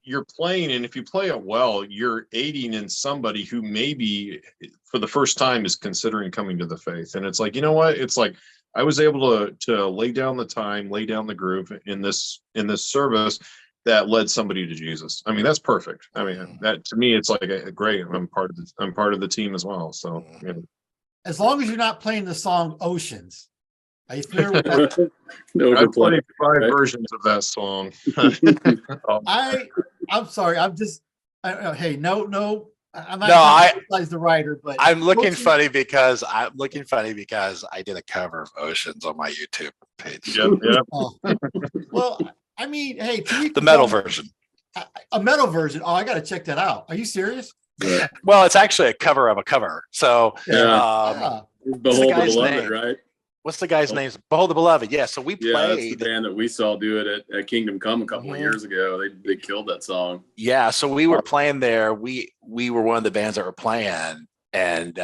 you're playing, and if you play it well, you're aiding in somebody who maybe for the first time is considering coming to the faith. And it's like, you know what? It's like I was able to lay down the time, lay down the groove in this service that led somebody to Jesus. I mean, that's perfect. I mean, that to me, it's like great. I'm part of the team as well. So as long as you're not playing the song Oceans. Are you familiar with that? I've played 5 versions of that song. I'm sorry. I'm just. Hey, no. I'm not. No, I the writer, but I'm looking funny because I did a cover of Oceans on my YouTube page. Yep. Oh. Well, I mean, hey, The metal version. A metal version. Oh, I got to check that out. Are you serious? Yeah. Well, it's actually a cover of a cover. So, Yeah. Behold the guy's Beloved, name? right? What's the guy's name? Behold the Beloved. Yeah. So we Yeah, that's the played. band that we saw do it at Kingdom Come a couple of years ago. They killed that song. Yeah. So we were playing there. We were one of the bands that were playing, and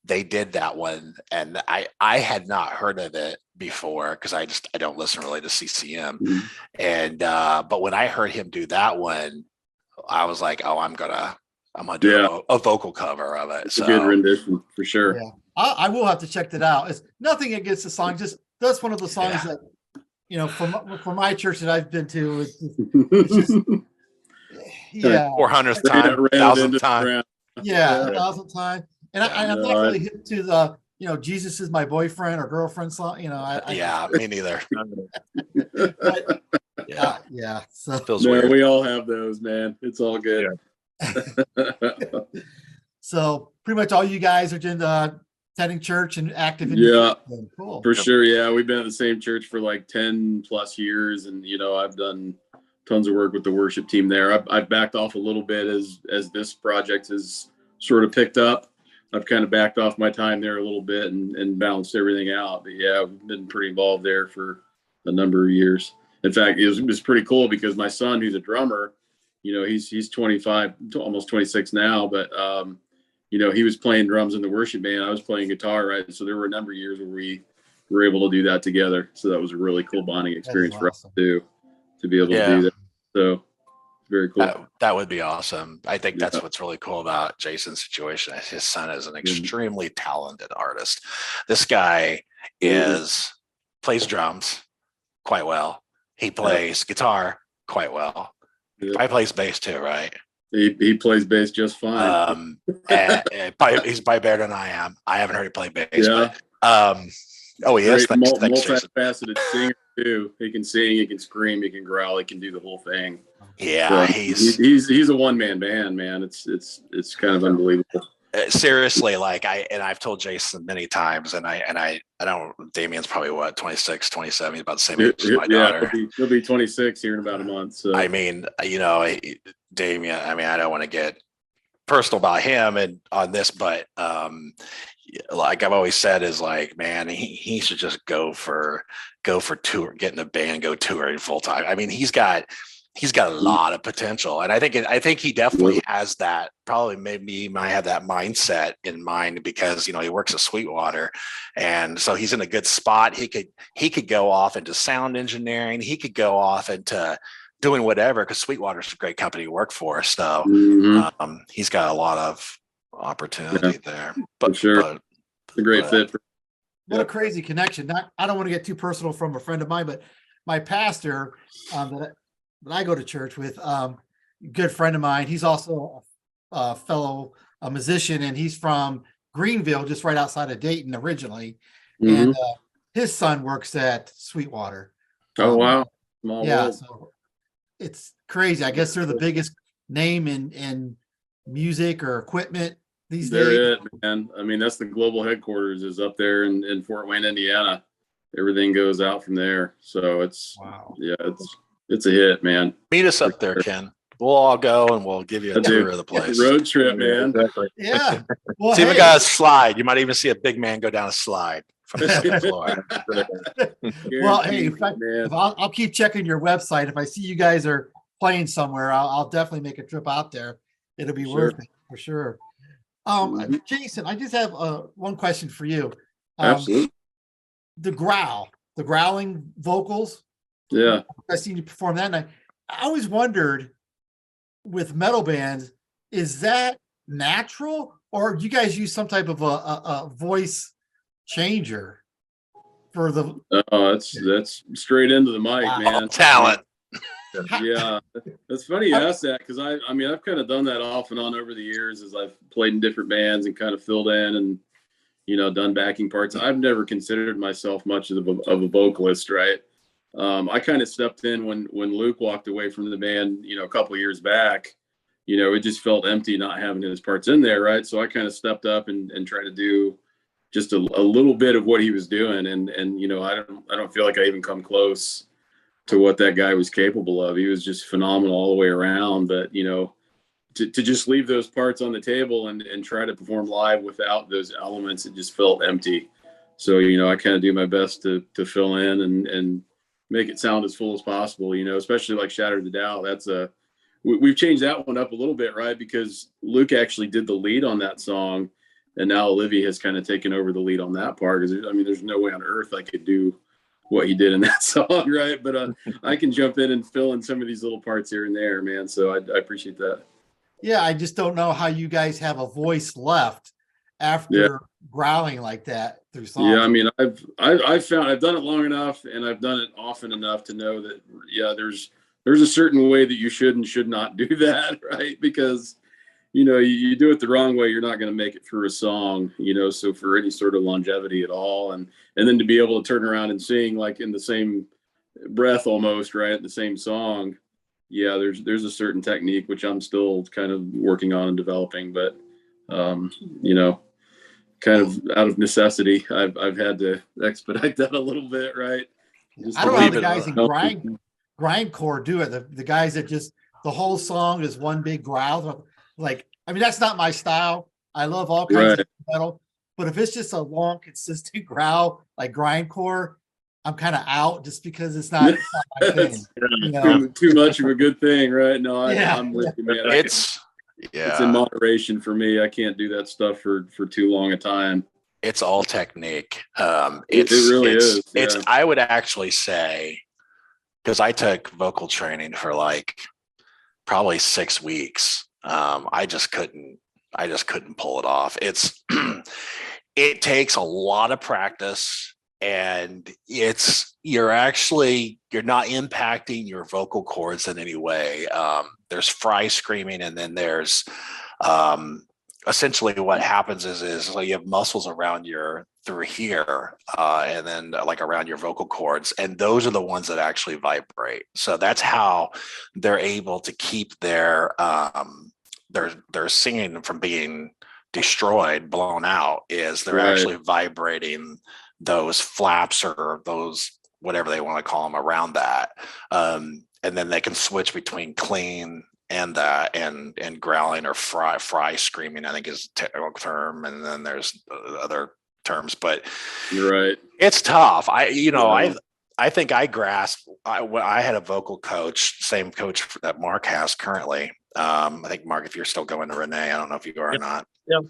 they did that one, and I had not heard of it before because I don't listen really to CCM. And but when I heard him do that one, I was like, oh, I'm gonna do a vocal cover of it. It's so a good rendition for sure. Yeah. I will have to check that out. It's nothing against the song. Just that's one of the songs that from my church that I've been to. It's just 400th time, 1,000th time. Yeah, 1,000th time. And I'm not really hip to the Jesus is my boyfriend or girlfriend song. Me neither. But, yeah. So feels weird. We all have those, man. It's all good. So pretty much all you guys are doing attending church and active in cool. For sure. Yeah, we've been at the same church for like 10 plus years, and I've done tons of work with the worship team there. I've backed off a little bit as this project has sort of picked up. I've kind of backed off my time there a little bit and balanced everything out. But yeah, I've been pretty involved there for a number of years. In fact, it was pretty cool because my son, who's a drummer, he's 25, almost 26 now, but he was playing drums in the worship band. I was playing guitar, right? So there were a number of years where we were able to do that together. So that was a really cool bonding experience for us to be able to do that. So very cool. That would be awesome. I think that's what's really cool about Jason's situation. His son is an extremely talented artist. This guy plays drums quite well. He plays guitar quite well. He plays bass too, right? He plays bass just fine. And he's probably better than I am. I haven't heard him play bass. Yeah. But, he is. Thanks, multifaceted singer too. He can sing, he can scream, he can growl, he can do the whole thing. Yeah, so he's a one-man band, man. It's kind of unbelievable. Seriously, I've told Jason many times, and I don't. Damien's probably 26, 27. He's about the same age as my daughter. He'll be 26 here in about a month. So I mean, Damien. I mean, I don't want to get personal about him and on this, but like I've always said, is like, man, he should just go for tour, get in a band, go touring full time. I mean, he's got a lot of potential, and I think he definitely has that. Probably maybe he might have that mindset in mind because he works at Sweetwater, and so he's in a good spot. He could go off into sound engineering. He could go off into doing whatever because Sweetwater's a great company to work for. So he's got a lot of opportunity there. for But sure. but It's a great but- fit. What a crazy connection. I don't want to get too personal from a friend of mine, but my pastor that I go to church with, good friend of mine, he's also a fellow musician, and he's from Greenville, just right outside of Dayton originally. Mhm. And his son works at Sweetwater. Oh, wow. Small Yeah, world. so it's crazy. I guess they're the biggest name in music or equipment these days. They're it, man. I mean, that's the global headquarters is up there in Fort Wayne, Indiana. Everything goes out from there. So Wow. it's a hit, man. meet us up there, Ken. We'll all go and we'll give you a tour of the place. Road trip, man. Exactly. Yeah. Well, See if we hey, got a slide. You might even see a big man go down a slide from the second floor. well, hey, Guaranteed, man. if I'll keep checking your website. If I see you guys are playing somewhere, I'll definitely make a trip out there. It'll be Sure. worth it for sure. Mhm. Jason, I just have one question for you. Absolutely. The growling vocals. Yeah. I seen you perform that night. I always wondered with metal bands, is that natural, or do you guys use some type of a voice changer for the? That's straight into the mic, Wow. man. Talent. Yeah, that's funny you asked that because I mean I've kind of done that off and on over the years as I've played in different bands and kind of filled in and done backing parts. I've never considered myself much of a vocalist, right? I kind of stepped in when Luke walked away from the band, a couple of years back. It just felt empty not having his parts in there, right? So I kind of stepped up and tried to do just a little bit of what he was doing, and I don't feel like I even come close to what that guy was capable of. He was just phenomenal all the way around. But to just leave those parts on the table and try to perform live without those elements, it just felt empty. So I kind of do my best to fill in and make it sound as full as possible. Especially like Shattered the Doubt. We've changed that one up a little bit, right? Because Luke actually did the lead on that song, and now Olivia has kind of taken over the lead on that part. Because there's no way on earth I could do what he did in that song, right? But I can jump in and fill in some of these little parts here and there, man. So I appreciate that. Yeah, I just don't know how you guys have a voice left after growling like that through songs. Yeah, I mean, I've found I've done it long enough and I've done it often enough to know that there's a certain way that you should and should not do that, right? Because you do it the wrong way, you're not going to make it through a song, so for any sort of longevity at all. And then to be able to turn around and sing like in the same breath almost, right? The same song. Yeah, there's a certain technique, which I'm still kind of working on and developing, but, kind of out of necessity, I've had to expedite that a little bit, right? I don't know how the guys in grindcore do it. The guys that just, the whole song is one big growl. Like, I mean, that's not my style. I love all kinds of metal, but if it's just a long, consistent growl like grindcore, I'm kind of out just because it's not my thing. Too much of a good thing, right? No, I'm with you, man. It's in moderation for me. I can't do that stuff for too long a time. It's all technique. It really is. It's I would actually say, because I took vocal training for like probably 6 weeks. I just couldn't pull it off. It takes a lot of practice, and you're not impacting your vocal cords in any way. There's fry screaming, and then there's essentially what happens is like you have muscles around through here, and then like around your vocal cords, and those are the ones that actually vibrate. So that's how they're able to keep their singing from being destroyed, blown out, is they're actually vibrating those flaps or those whatever they want to call them around that, and then they can switch between clean and that and growling or fry screaming, I think is a technical term, and then there's other terms, but you're right. It's tough. I think I grasped. I had a vocal coach, same coach that Mark has currently. I think Mark, if you're still going to Renee, I don't know if you are or not. Yeah.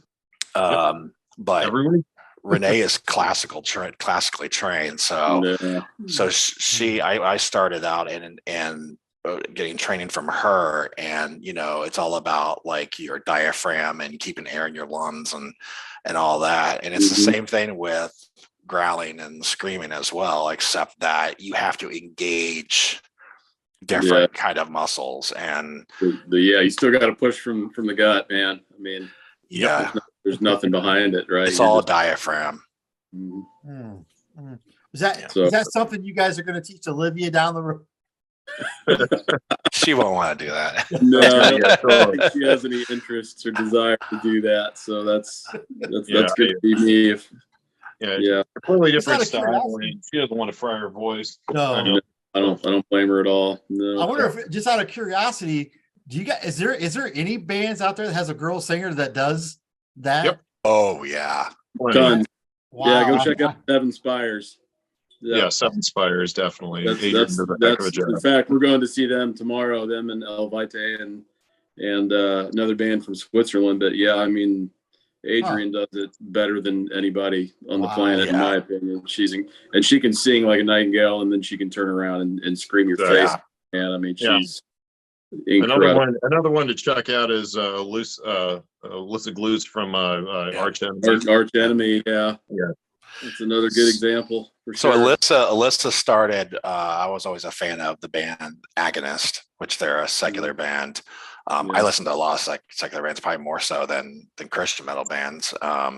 But Everyone? Renee is classically trained, so I started out and getting training from her, and it's all about like your diaphragm and keeping air in your lungs and all that. And it's the same thing with growling and screaming as well, except that you have to engage different kind of muscles. And you still got to push from the gut, man. I mean, there's nothing behind it, right? It's all diaphragm. Is that something you guys are going to teach Olivia down the road? She won't want to do that. No, I don't think she has any interests or desire to do that. So that's good to be me. Completely different style. She doesn't want to fry her voice. No, I don't blame her at all. No. I wonder if, just out of curiosity, do you guys, is there any bands out there that has a girl singer that does that? Yep. Oh yeah. Tons. Wow. Yeah, go check out Seven Spires. Yeah, Seven Spires, definitely. That's in fact, we're going to see them tomorrow, them and El Vite and another band from Switzerland. But yeah, I mean, Adrian does it better than anybody on the planet, in my opinion. She can sing like a nightingale, and then she can turn around and scream your face. And I mean, she's incredible. Another one to check out is Alyssa Glues from Arch Enemy. Arch Enemy, yeah. It's another good example for sure. So Alyssa started. I was always a fan of the band Agonist, which they're a secular band. I listen to a lot of secular bands, probably more so than Christian metal bands. I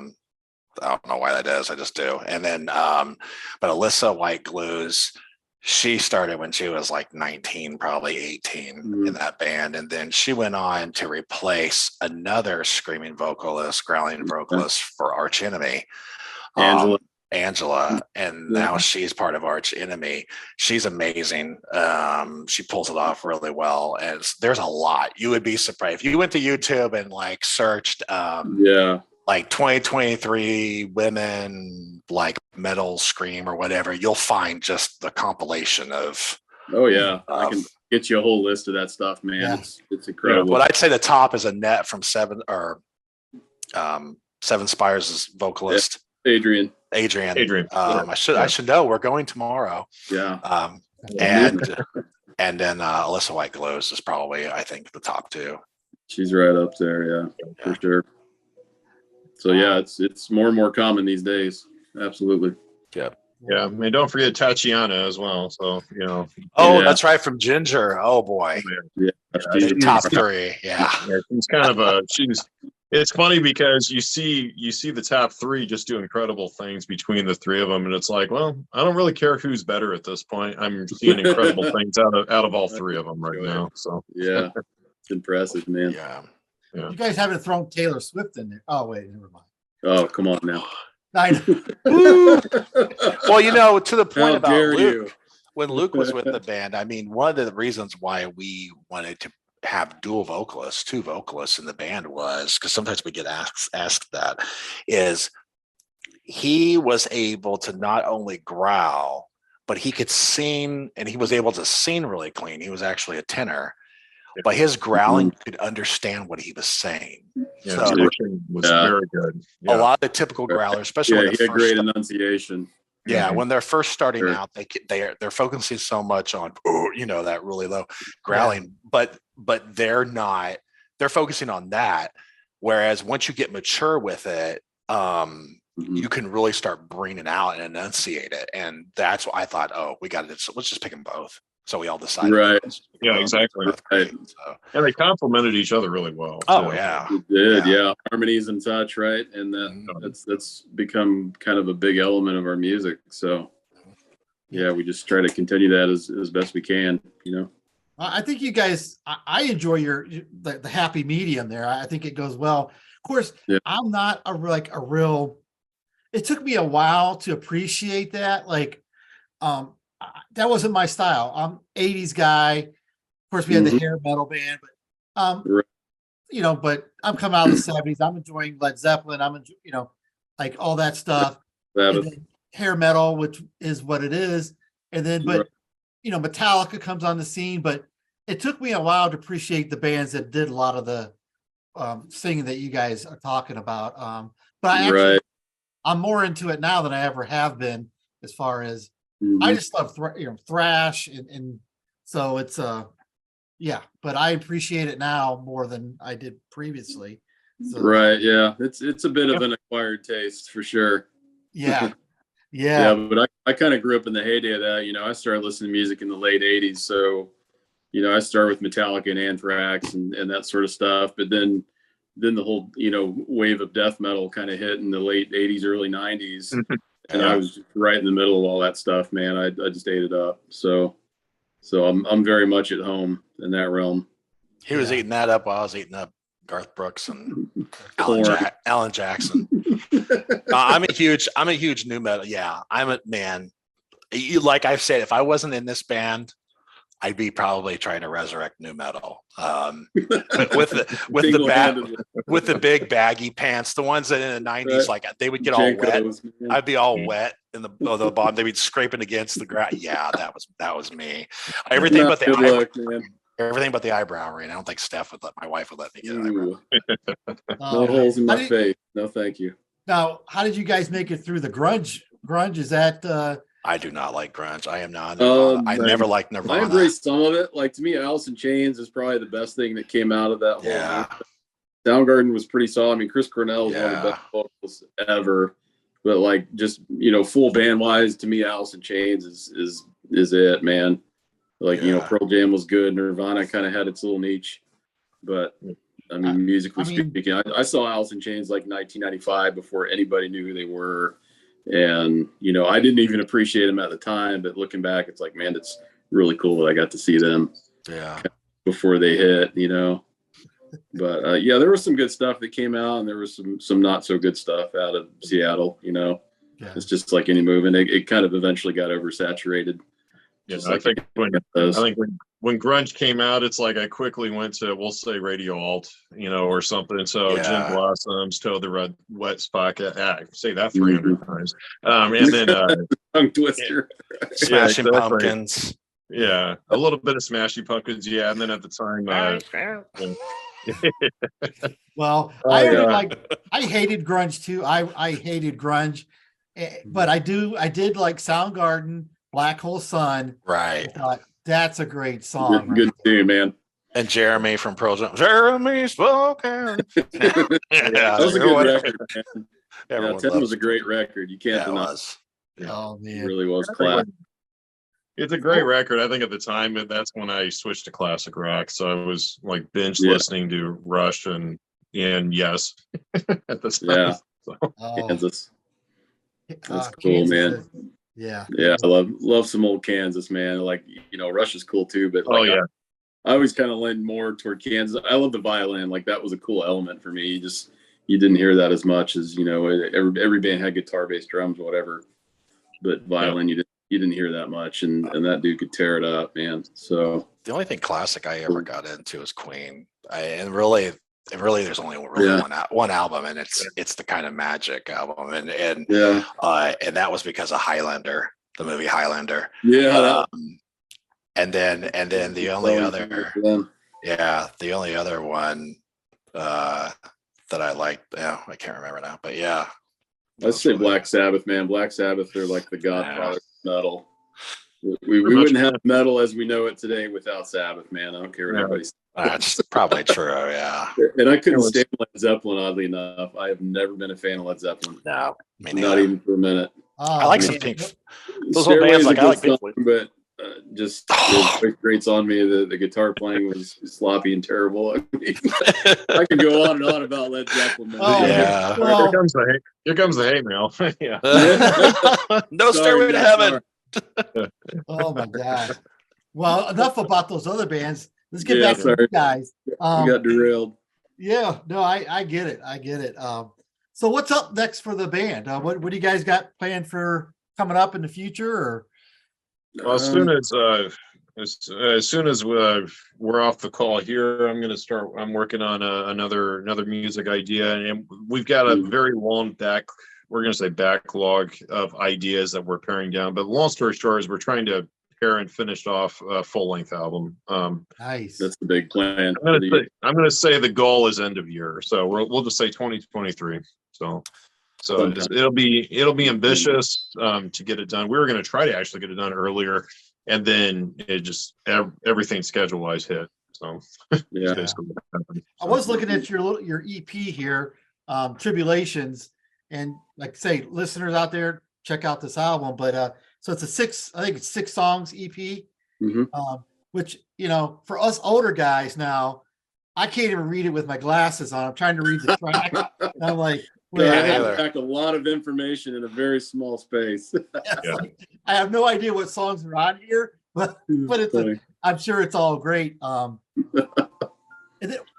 don't know why that is. I just do. And then, but Alyssa White Glues, she started when she was like 19, probably 18 in that band. And then she went on to replace another screaming vocalist, growling vocalist for Arch Enemy. Angela, and now she's part of Arch Enemy. She's amazing. She pulls it off really well, and there's a lot. You would be surprised if you went to YouTube and like searched like 2023 women like metal scream or whatever. You'll find just the compilation of I can get you a whole list of that stuff, man. It's incredible. But I'd say the top is Annette from Seven Spires' vocalist. Adrian. I should know. We're going tomorrow. And then Alyssa White Glows is probably, I think, the top two. She's right up there, for sure. So it's more and more common these days. Absolutely. Yeah. I mean, don't forget Tatiana as well. So that's right, from Ginger. Oh boy. Top three. She's kind of it's funny because you see the top three just do incredible things between the three of them, and it's like, well, I don't really care who's better at this point. I'm seeing incredible things out of all three of them right now. So it's impressive, man. You guys haven't thrown Taylor Swift in there. Oh wait, never mind. Oh, come on now. Well, to the point about Luke, when Luke was with the band, I mean, one of the reasons why we wanted to have two vocalists in the band was because sometimes we get asked that, is he was able to not only growl, but he could sing, and he was able to sing really clean. He was actually a tenor, but his growling could understand what he was saying. So was very good. A lot of the typical growlers, especially when he had great enunciation. When they're first starting out, they're focusing so much on that really low growling, but they're focusing on that. Whereas once you get mature with it, you can really start bringing out and enunciate it, and that's what I thought. Oh, we got to let's just pick them both. So we all decided. Right. Yeah, exactly. Right. So. And they complemented each other really well. Oh, yeah. It did, harmonies and such, right? And that's become kind of a big element of our music. So, we just try to continue that as best we can, I think you guys, I enjoy the happy medium there. I think it goes well. Of course, I'm not a real, it took me a while to appreciate that. That wasn't my style. I'm 80s guy. Of course, we had the hair metal band, but but I'm coming out of the 70s. I'm enjoying Led Zeppelin. I'm enjoying, like all that stuff. And then hair metal, which is what it is. And then, Metallica comes on the scene. But it took me a while to appreciate the bands that did a lot of the singing that you guys are talking about. But I'm more into it now than I ever have been, as far as I just love thrash, and so it's yeah, but I appreciate it now more than I did previously. So, Right. Yeah. It's a bit of an acquired taste for sure. yeah, Yeah. yeah, But I kind of grew up in the heyday of that. You know, I started listening to music in the late 80s. So, you know, I started with Metallica and Anthrax and that sort of stuff. But then the whole, you know, wave of death metal kind of hit in the late 80s, early 90s. And I was right in the middle of all that stuff, man. I just ate it up. So I'm very much at home in that realm. He was eating that up while I was eating up Garth Brooks and Corn. Alan Jackson. I'm a huge new metal. Yeah, I'm a man. Like I've said, if I wasn't in this band, I'd be probably trying to resurrect new metal. With the big baggy pants, the ones that in the 90s, Right. like they would get all wet. Man. I'd be all wet in the bottom. They'd be scraping against the ground. Yeah, that was me. Everything but the everything but the eyebrow ring. I don't think my wife would let me get an eyebrow. No holes in my face. No, thank you. Now, how did you guys make it through the grunge? Grunge, is that I do not like grunge. I am not. I Right. never liked Nirvana. I embraced some of it. Like, to me, Alice in Chains is probably the best thing that came out of that whole movement. Soundgarden was pretty solid. I mean, Chris Cornell is one of the best vocals ever. But like, just, you know, full band wise, to me, Alice in Chains is it, man. Like, you know, Pearl Jam was good. Nirvana kind of had its little niche, but I mean, musically speaking, I saw Alice in Chains like 1995 before anybody knew who they were. And, you know, I didn't even appreciate them at the time, but looking back, it's like, man, it's really cool that I got to see them before they hit, you know. But yeah, there was some good stuff that came out, and there was some not so good stuff out of Seattle, you know. It's just like any movement, it kind of eventually got oversaturated. Yeah, I think when grunge came out, it's like I quickly went to, we'll say, Radio Alt, you know, or something. So Gin Blossoms, Toe the Red Wet Spot, say that 300 times, and then Tongue Twister, Smashing Pumpkins, a little bit of Smashing Pumpkins, and then at the time, well, I hated grunge too. I hated grunge, but I did like Soundgarden. Black Hole Sun. Right. I thought, that's a great song. Good tune, man. And Jeremy from Pearl Jam. Jeremy spoken. That was a good record, man. Yeah, 10 was a great record. You can't deny. It was. Oh man. It really was classic. It's a great record. I think at the time that's when I switched to classic rock. So I was like binge listening to Rush and Yes at the time. Yeah. So. Kansas. That's cool, Kansas, man. Yeah, I love some old Kansas, man. Like, you know, Rush is cool too, but like, I always kind of leaned more toward Kansas. I love the violin. Like, that was a cool element for me. You didn't hear that as much as, you know, every band had guitar, bass, drums, whatever, but violin you didn't hear that much, and that dude could tear it up, man. So the only thing classic I ever got into is Queen. And really there's only one album, and it's the Kind of Magic album, and that was because of Highlander, the movie Highlander. And then the only other one that I liked, I can't remember now, but I'd say Black Sabbath, man. Black Sabbath, they're like the godfather of metal. We wouldn't have metal as we know it today without Sabbath, man. I don't care what everybody says. That's probably true, yeah. And I couldn't stand Led Zeppelin, oddly enough. I have never been a fan of Led Zeppelin. No, not even for a minute. I like some Pink. Those old bands, like I like Pink Floyd, but just the voice grates on me. The guitar playing was sloppy and terrible. I mean, I could go on and on about Led Zeppelin. Here comes the hate mail. No Stairway to Heaven. Oh my God. Well, enough about those other bands. Let's get back to you guys. We got derailed. Yeah, no, I get it. So what's up next for the band? What do you guys got planned for coming up in the future? Or well, as soon as we're off the call here, I'm working on another music idea, and we've got a very long backlog of ideas that we're paring down. But long story short is we're trying to pair and finish off a full-length album. Nice. That's the big plan. I'm gonna say the goal is end of year, so we'll just say 2023. So it'll be ambitious to get it done. We were going to try to actually get it done earlier, and then it just everything schedule-wise hit. So Yeah. basically what happened. I was looking at your EP here, Tribulations, and like I say, listeners out there, check out this album. But so it's I think it's 6 songs EP, Mhm. which, you know, for us older guys now, I can't even read it with my glasses on. I'm trying to read the track. And I'm like, Yeah, I wait, had either. to pack a lot of information in a very small space. it's Yeah. like, I have no idea what songs are on here, but it's Funny. I'm sure it's all great. And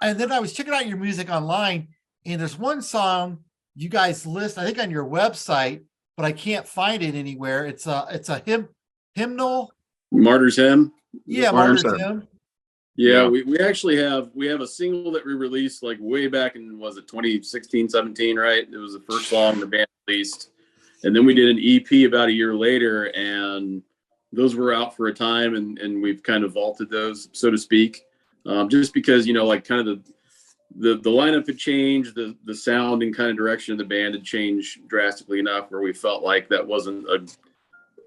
then I was checking out your music online, and there's one song you guys list, I think, on your website, but I can't find it anywhere. It's a hymnal. Martyr's Hymn. Yeah, Martyr's Martyr's Hymn. Hymn. Yeah, Yeah. we actually have a single that we released like way back in, was it 2016, 17, right? It was the first song the band released. And then we did an EP about a year later, and those were out for a time, and we've kind of vaulted those, so to speak. Just because, you know, like kind of the lineup had changed, the sound and kind of direction of the band had changed drastically enough where we felt like that wasn't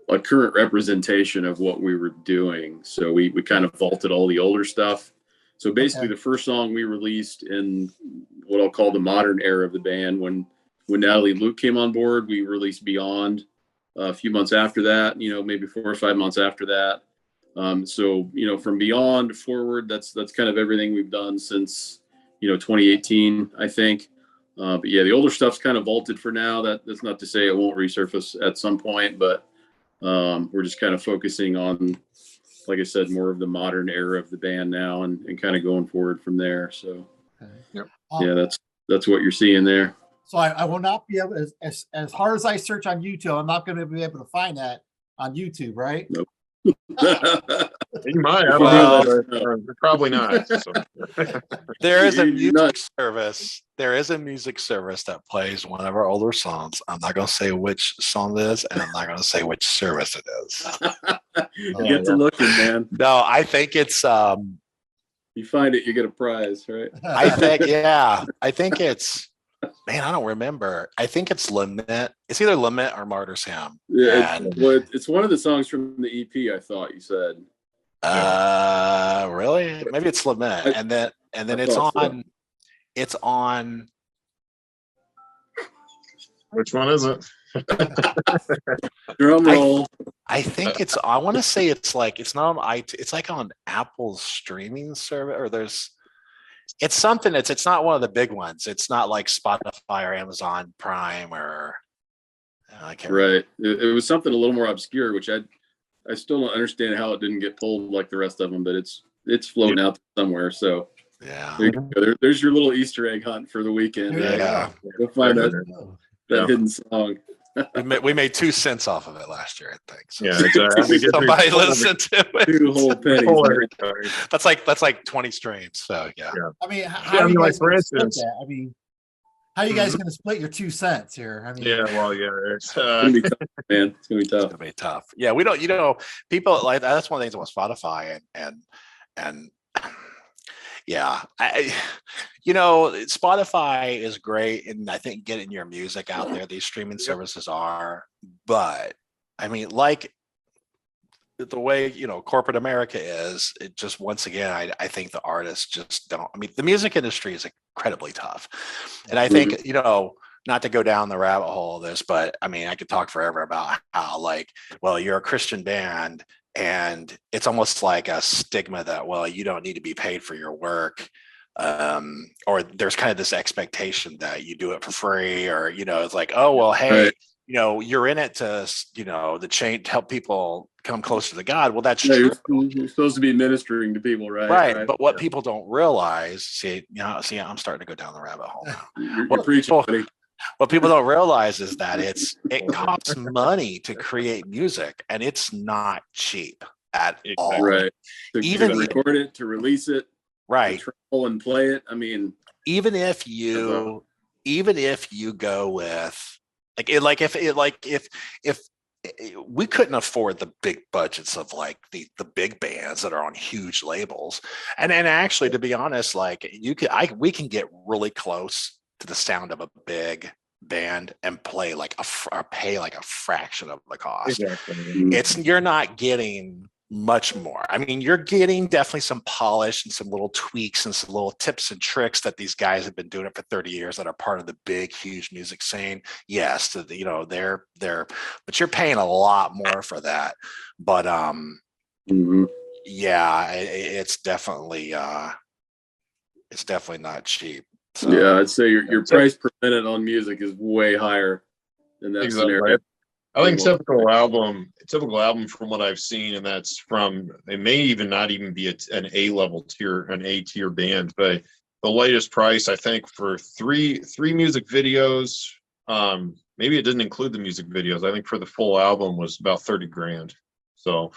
a current representation of what we were doing. So we kind of vaulted all the older stuff. So basically, The first song we released in what I'll call the modern era of the band, when Natalie and Luke came on board, we released Beyond a few months after that, you know, maybe 4 or 5 months after that. So, you know, from Beyond forward, that's kind of everything we've done since, you know, 2018, I think. But yeah, the older stuff's kind of vaulted for now. That's not to say it won't resurface at some point, but we're just kind of focusing on, like I said, more of the modern era of the band now, and kind of going forward from there. So yeah, that's what you're seeing there. So I will not be able, as hard as I search on YouTube, I'm not going to be able to find that on YouTube, right? Nope. You might. I don't Well, know. Probably not. So. There is a You're not- music service. There is a music service that plays one of our older songs. I'm not going to say which song it is, and I'm not going to say which service it is. Get to looking, man. No, I think it's. You find it, you get a prize, right? I think it's. Man, I don't remember. I think it's Lament. It's either Lament or Martyr's Hymn. Yeah, And, it's one of the songs from the EP. I thought you said. really? Maybe it's Lament, and then I it's thought so. on. It's on. Which one is it? Drum roll. I think it's. I want to say it's like it's not on it's like on Apple's streaming service, or there's. It's something. It's not one of the big ones. It's not like Spotify or Amazon Prime or. I can't remember. Right. It was something a little more obscure, which I still don't understand how it didn't get pulled like the rest of them, but it's floating out somewhere. So Yeah. there you go. There's your little Easter egg hunt for the weekend. Right? Yeah. Go find that Yeah. hidden song. We made 2 cents off of it last year, I think. So Yeah, it's, somebody listened to it. 2 whole pennies. That's like 20 streams. So yeah. I mean, Yeah, how I are mean, you like, guys for going to split instance- that? I mean, how are you guys going to split your 2 cents here? I mean, yeah, well, yeah, it's, It's gonna be tough, man. It's gonna be It's tough. gonna be tough. Yeah, we don't. People like that's one of the things about Spotify and yeah, Spotify is great, and I think getting your music out there, these streaming services are. But I mean, like the way corporate America is, it just once again, I think the artists just don't. I mean, the music industry is incredibly tough, and I think not to go down the rabbit hole of this, but I mean, I could talk forever about how, like, well, you're a Christian band, and it's almost like a stigma that, well, you don't need to be paid for your work. Or there's kind of this expectation that you do it for free, or, it's like, oh, well, hey, Right. You're in it to, the chain to help people come closer to God. Well, that's Yeah, true. you're supposed to be ministering to people, right? Right. But what people don't realize, see, I'm starting to go down the rabbit hole now. You're preaching, buddy. What people don't realize is that it costs money to create music, and it's not cheap at all. Right. Even to record it, to release it, Right. to travel and play it. I mean, Even if you go with if we couldn't afford the big budgets of like the big bands that are on huge labels, and actually, to be honest, like we can get really close to the sound of a big band and play or pay like a fraction of the cost. exactly. You're not getting much more. I mean, you're getting definitely some polish and some little tweaks and some little tips and tricks that these guys have been doing it for 30 years that are part of the big, huge music scene. Yes, you know, they're, but you're paying a lot more for that. But yeah, it's definitely not cheap. So, yeah, I'd say your price per minute on music is way higher in that scenario. I think typical album from what I've seen, and that's from, it may even not even be an A level tier, an A tier band, but the latest price I think for three music videos, maybe it didn't include the music videos. I think for the full album was about 30 grand. So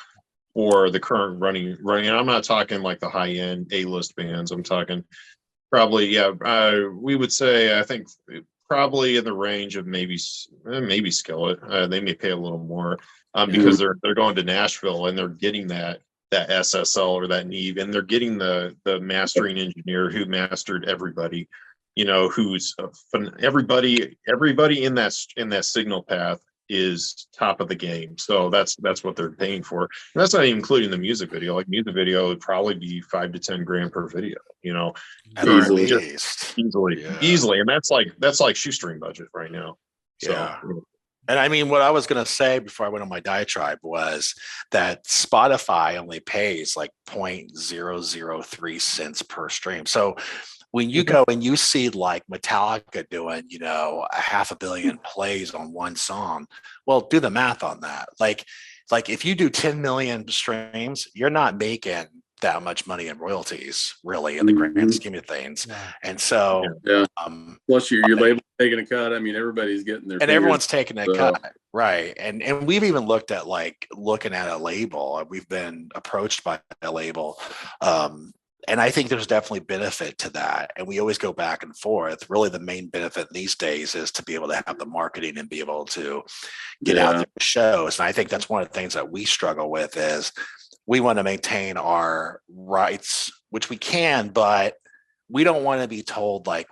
for the current running, and I'm not talking like the high end A list bands. I'm talking probably, yeah, we would say, I think probably in the range of maybe Skillet. They may pay a little more because they're going to Nashville and they're getting that SSL or that Neve, and they're getting the mastering engineer who mastered everybody, you know, who's everybody in that signal path is top of the game. So that's what they're paying for. And that's not even including the music video. Like music video would probably be 5 to 10 grand per video, you know, easily. And that's like shoestring budget right now. So, yeah. And I mean, what I was going to say before I went on my diatribe was that Spotify only pays like 0.003 cents per stream. So when you go and you see like Metallica doing, you know, 500 million plays on one song, well, do the math on that. Like if you do 10 million streams, you're not making that much money in royalties, really, in the grand scheme of things. Yeah. And so, plus your label taking a cut. I mean, everybody's getting their and everyone's taking a cut, right? And we've even looked at looking at a label. We've been approached by a label. And I think there's definitely benefit to that. And we always go back and forth. Really, the main benefit these days is to be able to have the marketing and be able to get out there to shows. And I think that's one of the things that we struggle with is we want to maintain our rights, which we can, but we don't want to be told like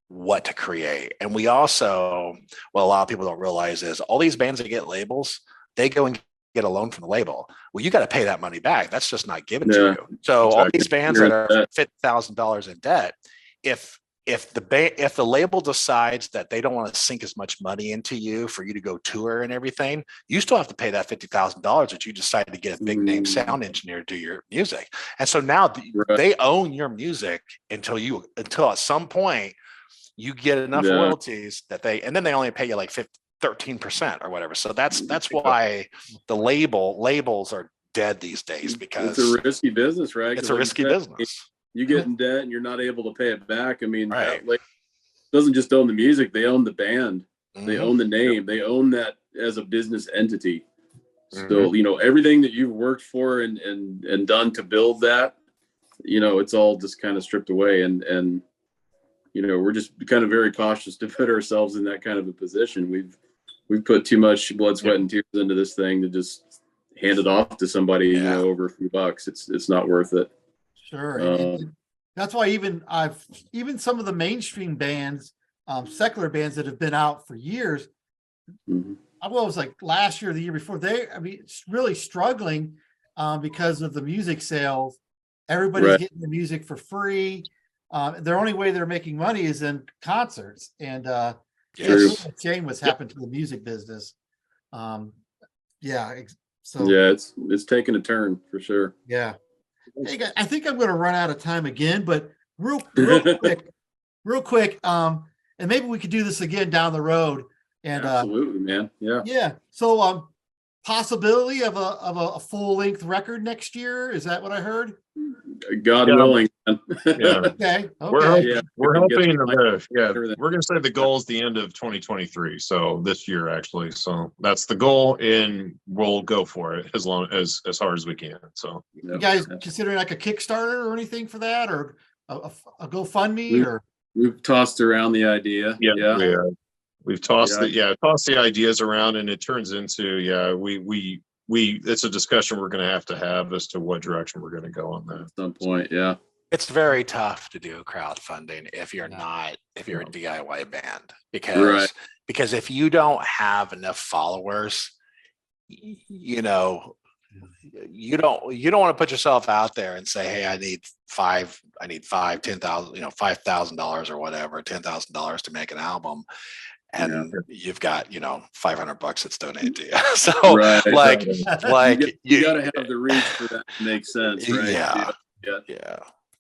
what to create. And we also, what a lot of people don't realize is all these bands that get labels, they go and get a loan from the label. Well, you got to pay that money back. That's just not given to you. So all these bands that are $50,000 in debt, if the label decides that they don't want to sink as much money into you for you to go tour and everything, you still have to pay that $50,000 that you decide to get a big name sound engineer to do your music. And so now they own your music until at some point you get enough royalties that and then they only pay you like 13% or whatever. So that's why the labels are dead these days, because it's a risky business, right? It's a risky business. You get in debt and you're not able to pay it back. I mean, like, doesn't just own the music; they own the band, they own the name, they own that as a business entity. So you know, everything that you've worked for and done to build that, you know, it's all just kind of stripped away. And you know, we're just kind of very cautious to put ourselves in that kind of a position. We've put too much blood, sweat, and tears into this thing to just hand it off to somebody, you know, over a few bucks. It's not worth it. Sure. That's why even some of the mainstream bands, secular bands that have been out for years, it was like last year or the year before, it's really struggling because of the music sales. Everybody's getting the music for free. Their only way they're making money is in concerts. And it's a shame what's happened to the music business. So it's taken a turn for sure. Yeah. Hey guys, I think I'm going to run out of time again, but real quick, and maybe we could do this again down the road. And absolutely, man. Yeah. So, possibility of a full length record next year. Is that what I heard? God willing. Okay. We're hoping we're going to say the goal is the end of 2023. So this year, actually. So that's the goal, and we'll go for it as hard as we can. So you guys considering like a Kickstarter or anything for that, or a GoFundMe, or we've tossed around the idea. We've tossed the ideas around, and it turns into it's a discussion we're going to have as to what direction we're going to go on that at some point. It's very tough to do crowdfunding if you're a DIY band, because if you don't have enough followers, you know, you don't want to put yourself out there and say, hey, I need five, 10,000, $5,000 or whatever, $10,000 to make an album. And you've got, $500 that's donated to you. So Right. like you got to have the reach for that to make sense, right? Yeah.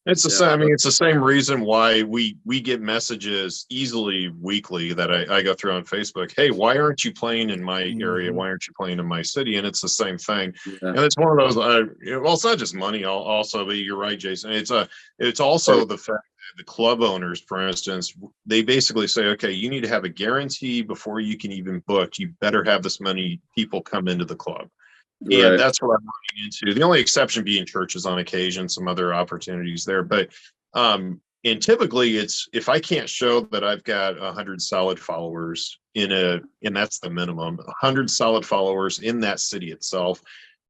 It's the same. I mean, it's the same reason why we get messages easily weekly that I go through on Facebook. Hey, why aren't you playing in my area? Why aren't you playing in my city? And it's the same thing. And it's one of those. Well, it's not just money. Also, but you're right, Jason. It's also the fact that the club owners, for instance, they basically say, okay, you need to have a guarantee before you can even book. You better have this many people come into the club. And that's what I'm running into. The only exception being churches on occasion, some other opportunities there. But and typically it's if I can't show that I've got 100 solid followers and that's the minimum, 100 solid followers in that city itself,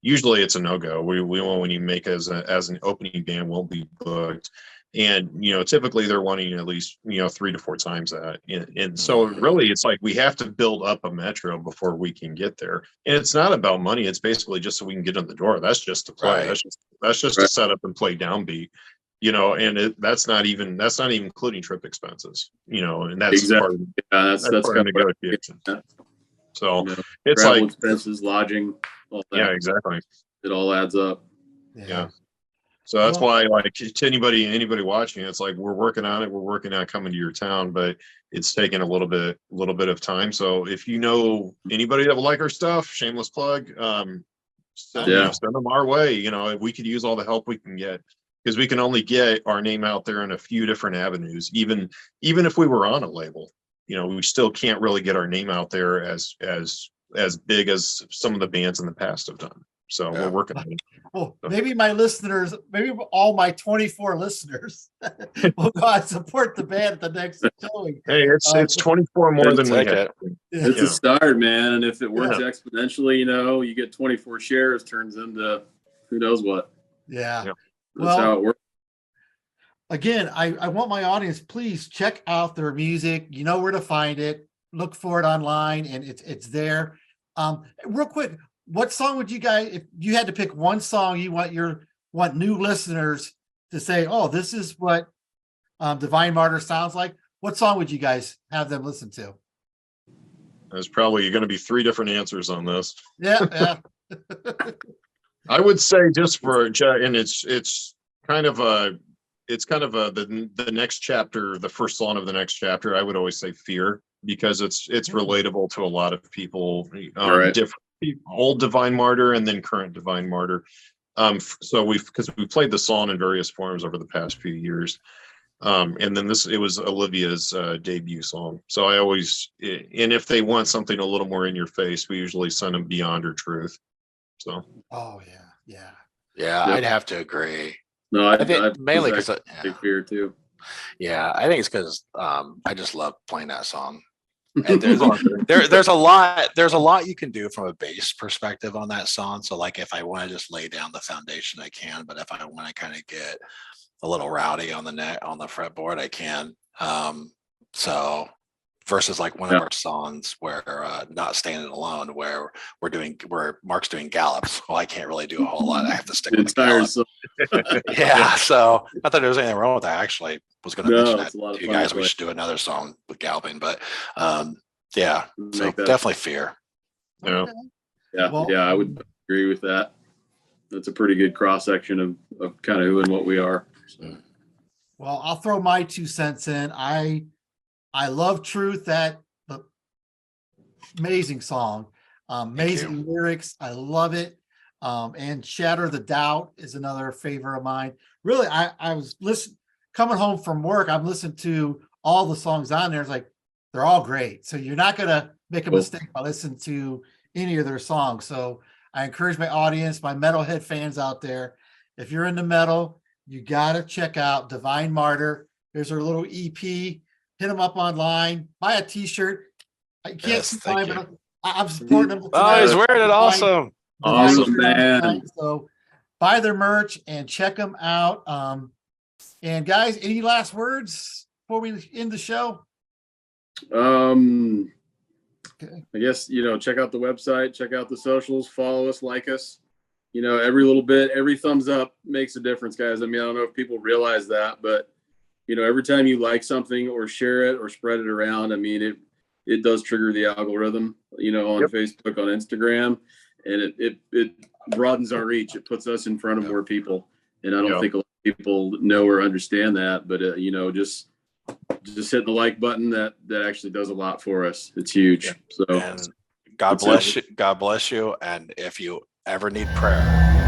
usually it's a no-go. We won't, when you make as an opening band, won't be booked. And typically they're wanting at least 3 to 4 times that, and so really it's like we have to build up a metro before we can get there. And it's not about money; it's basically just so we can get in the door. That's just to play. Right. That's just to set up and play downbeat. And that's not even including trip expenses. And that's part of that's part of negotiation. So it's travel like expenses, lodging, all that. Yeah, exactly. It all adds up. Yeah. So that's why, like, to anybody watching, it's like we're working on it. We're working on coming to your town, but it's taking a little bit of time. So if you know anybody that would like our stuff, shameless plug, send them our way. We could use all the help we can get because we can only get our name out there in a few different avenues. Even if we were on a label, we still can't really get our name out there as big as some of the bands in the past have done. So we're working on it. Well, maybe my listeners, maybe all my 24 listeners will go out and support the band at the next showing. Hey, it's 24 more than we had. It's a start, man. And if it works exponentially, you get 24 shares, turns into who knows what. Yeah. That's how it works. Again, I want my audience, please check out their music. You know where to find it. Look for it online, and it's there. Real quick, what song would you guys, if you had to pick one song you want new listeners to say, oh, this is what Divine Martyr sounds like, what song would you guys have them listen to? There's probably going to be 3 different answers on this. Yeah. I would say just for, and it's kind of the next chapter, the first song of the next chapter. I would always say Fear, because it's relatable to a lot of people, different old Divine Martyr and then current Divine Martyr. So because we played the song in various forms over the past few years. And then it was Olivia's debut song. So I always, and if they want something a little more in your face, we usually send them Beyond or Truth. So. Oh yeah. I'd have to agree. No, I think mainly because Fear too. Yeah, I think it's because I just love playing that song. And there's a lot you can do from a bass perspective on that song. So like if I want to just lay down the foundation, I can. But if I want to kind of get a little rowdy on the fretboard, I can. So versus like one of our songs where Not Standing Alone, where Mark's doing gallops. Well, I can't really do a whole lot. I have to stick with the gallop. Yeah, so not that there was anything wrong with that. I actually was going to mention that to you guys. We should do another song with galloping, but so definitely Fear. Yeah, I would agree with that. That's a pretty good cross section of kind of who and what we are. So. Well, I'll throw my 2 cents in. I love Truth, that amazing song, amazing lyrics. I love it. And Shatter the Doubt is another favorite of mine. Really, I was coming home from work. I'm listening to all the songs on there. It's like, they're all great. So you're not going to make a mistake by listening to any of their songs. So I encourage my audience, my metalhead fans out there, if you're into metal, you got to check out Divine Martyr. There's our little EP. Hit them up online, buy a t-shirt. I can't see mine, but I'm supporting them. Oh, he's wearing it. Awesome. Awesome, man. So buy their merch and check them out. And guys, any last words before we end the show? I guess, check out the website, check out the socials, follow us, like us. you know, every little bit, every thumbs up makes a difference, guys. I mean, I don't know if people realize that, but you know, every time you like something or share it or spread it around, I mean, it does trigger the algorithm, you know, on Facebook, on Instagram, and it broadens our reach. It puts us in front of more people. And I don't think a lot of people know or understand that, but you know, just hitting the like button, that actually does a lot for us. It's huge. So And God bless you. God bless you. And if you ever need prayer,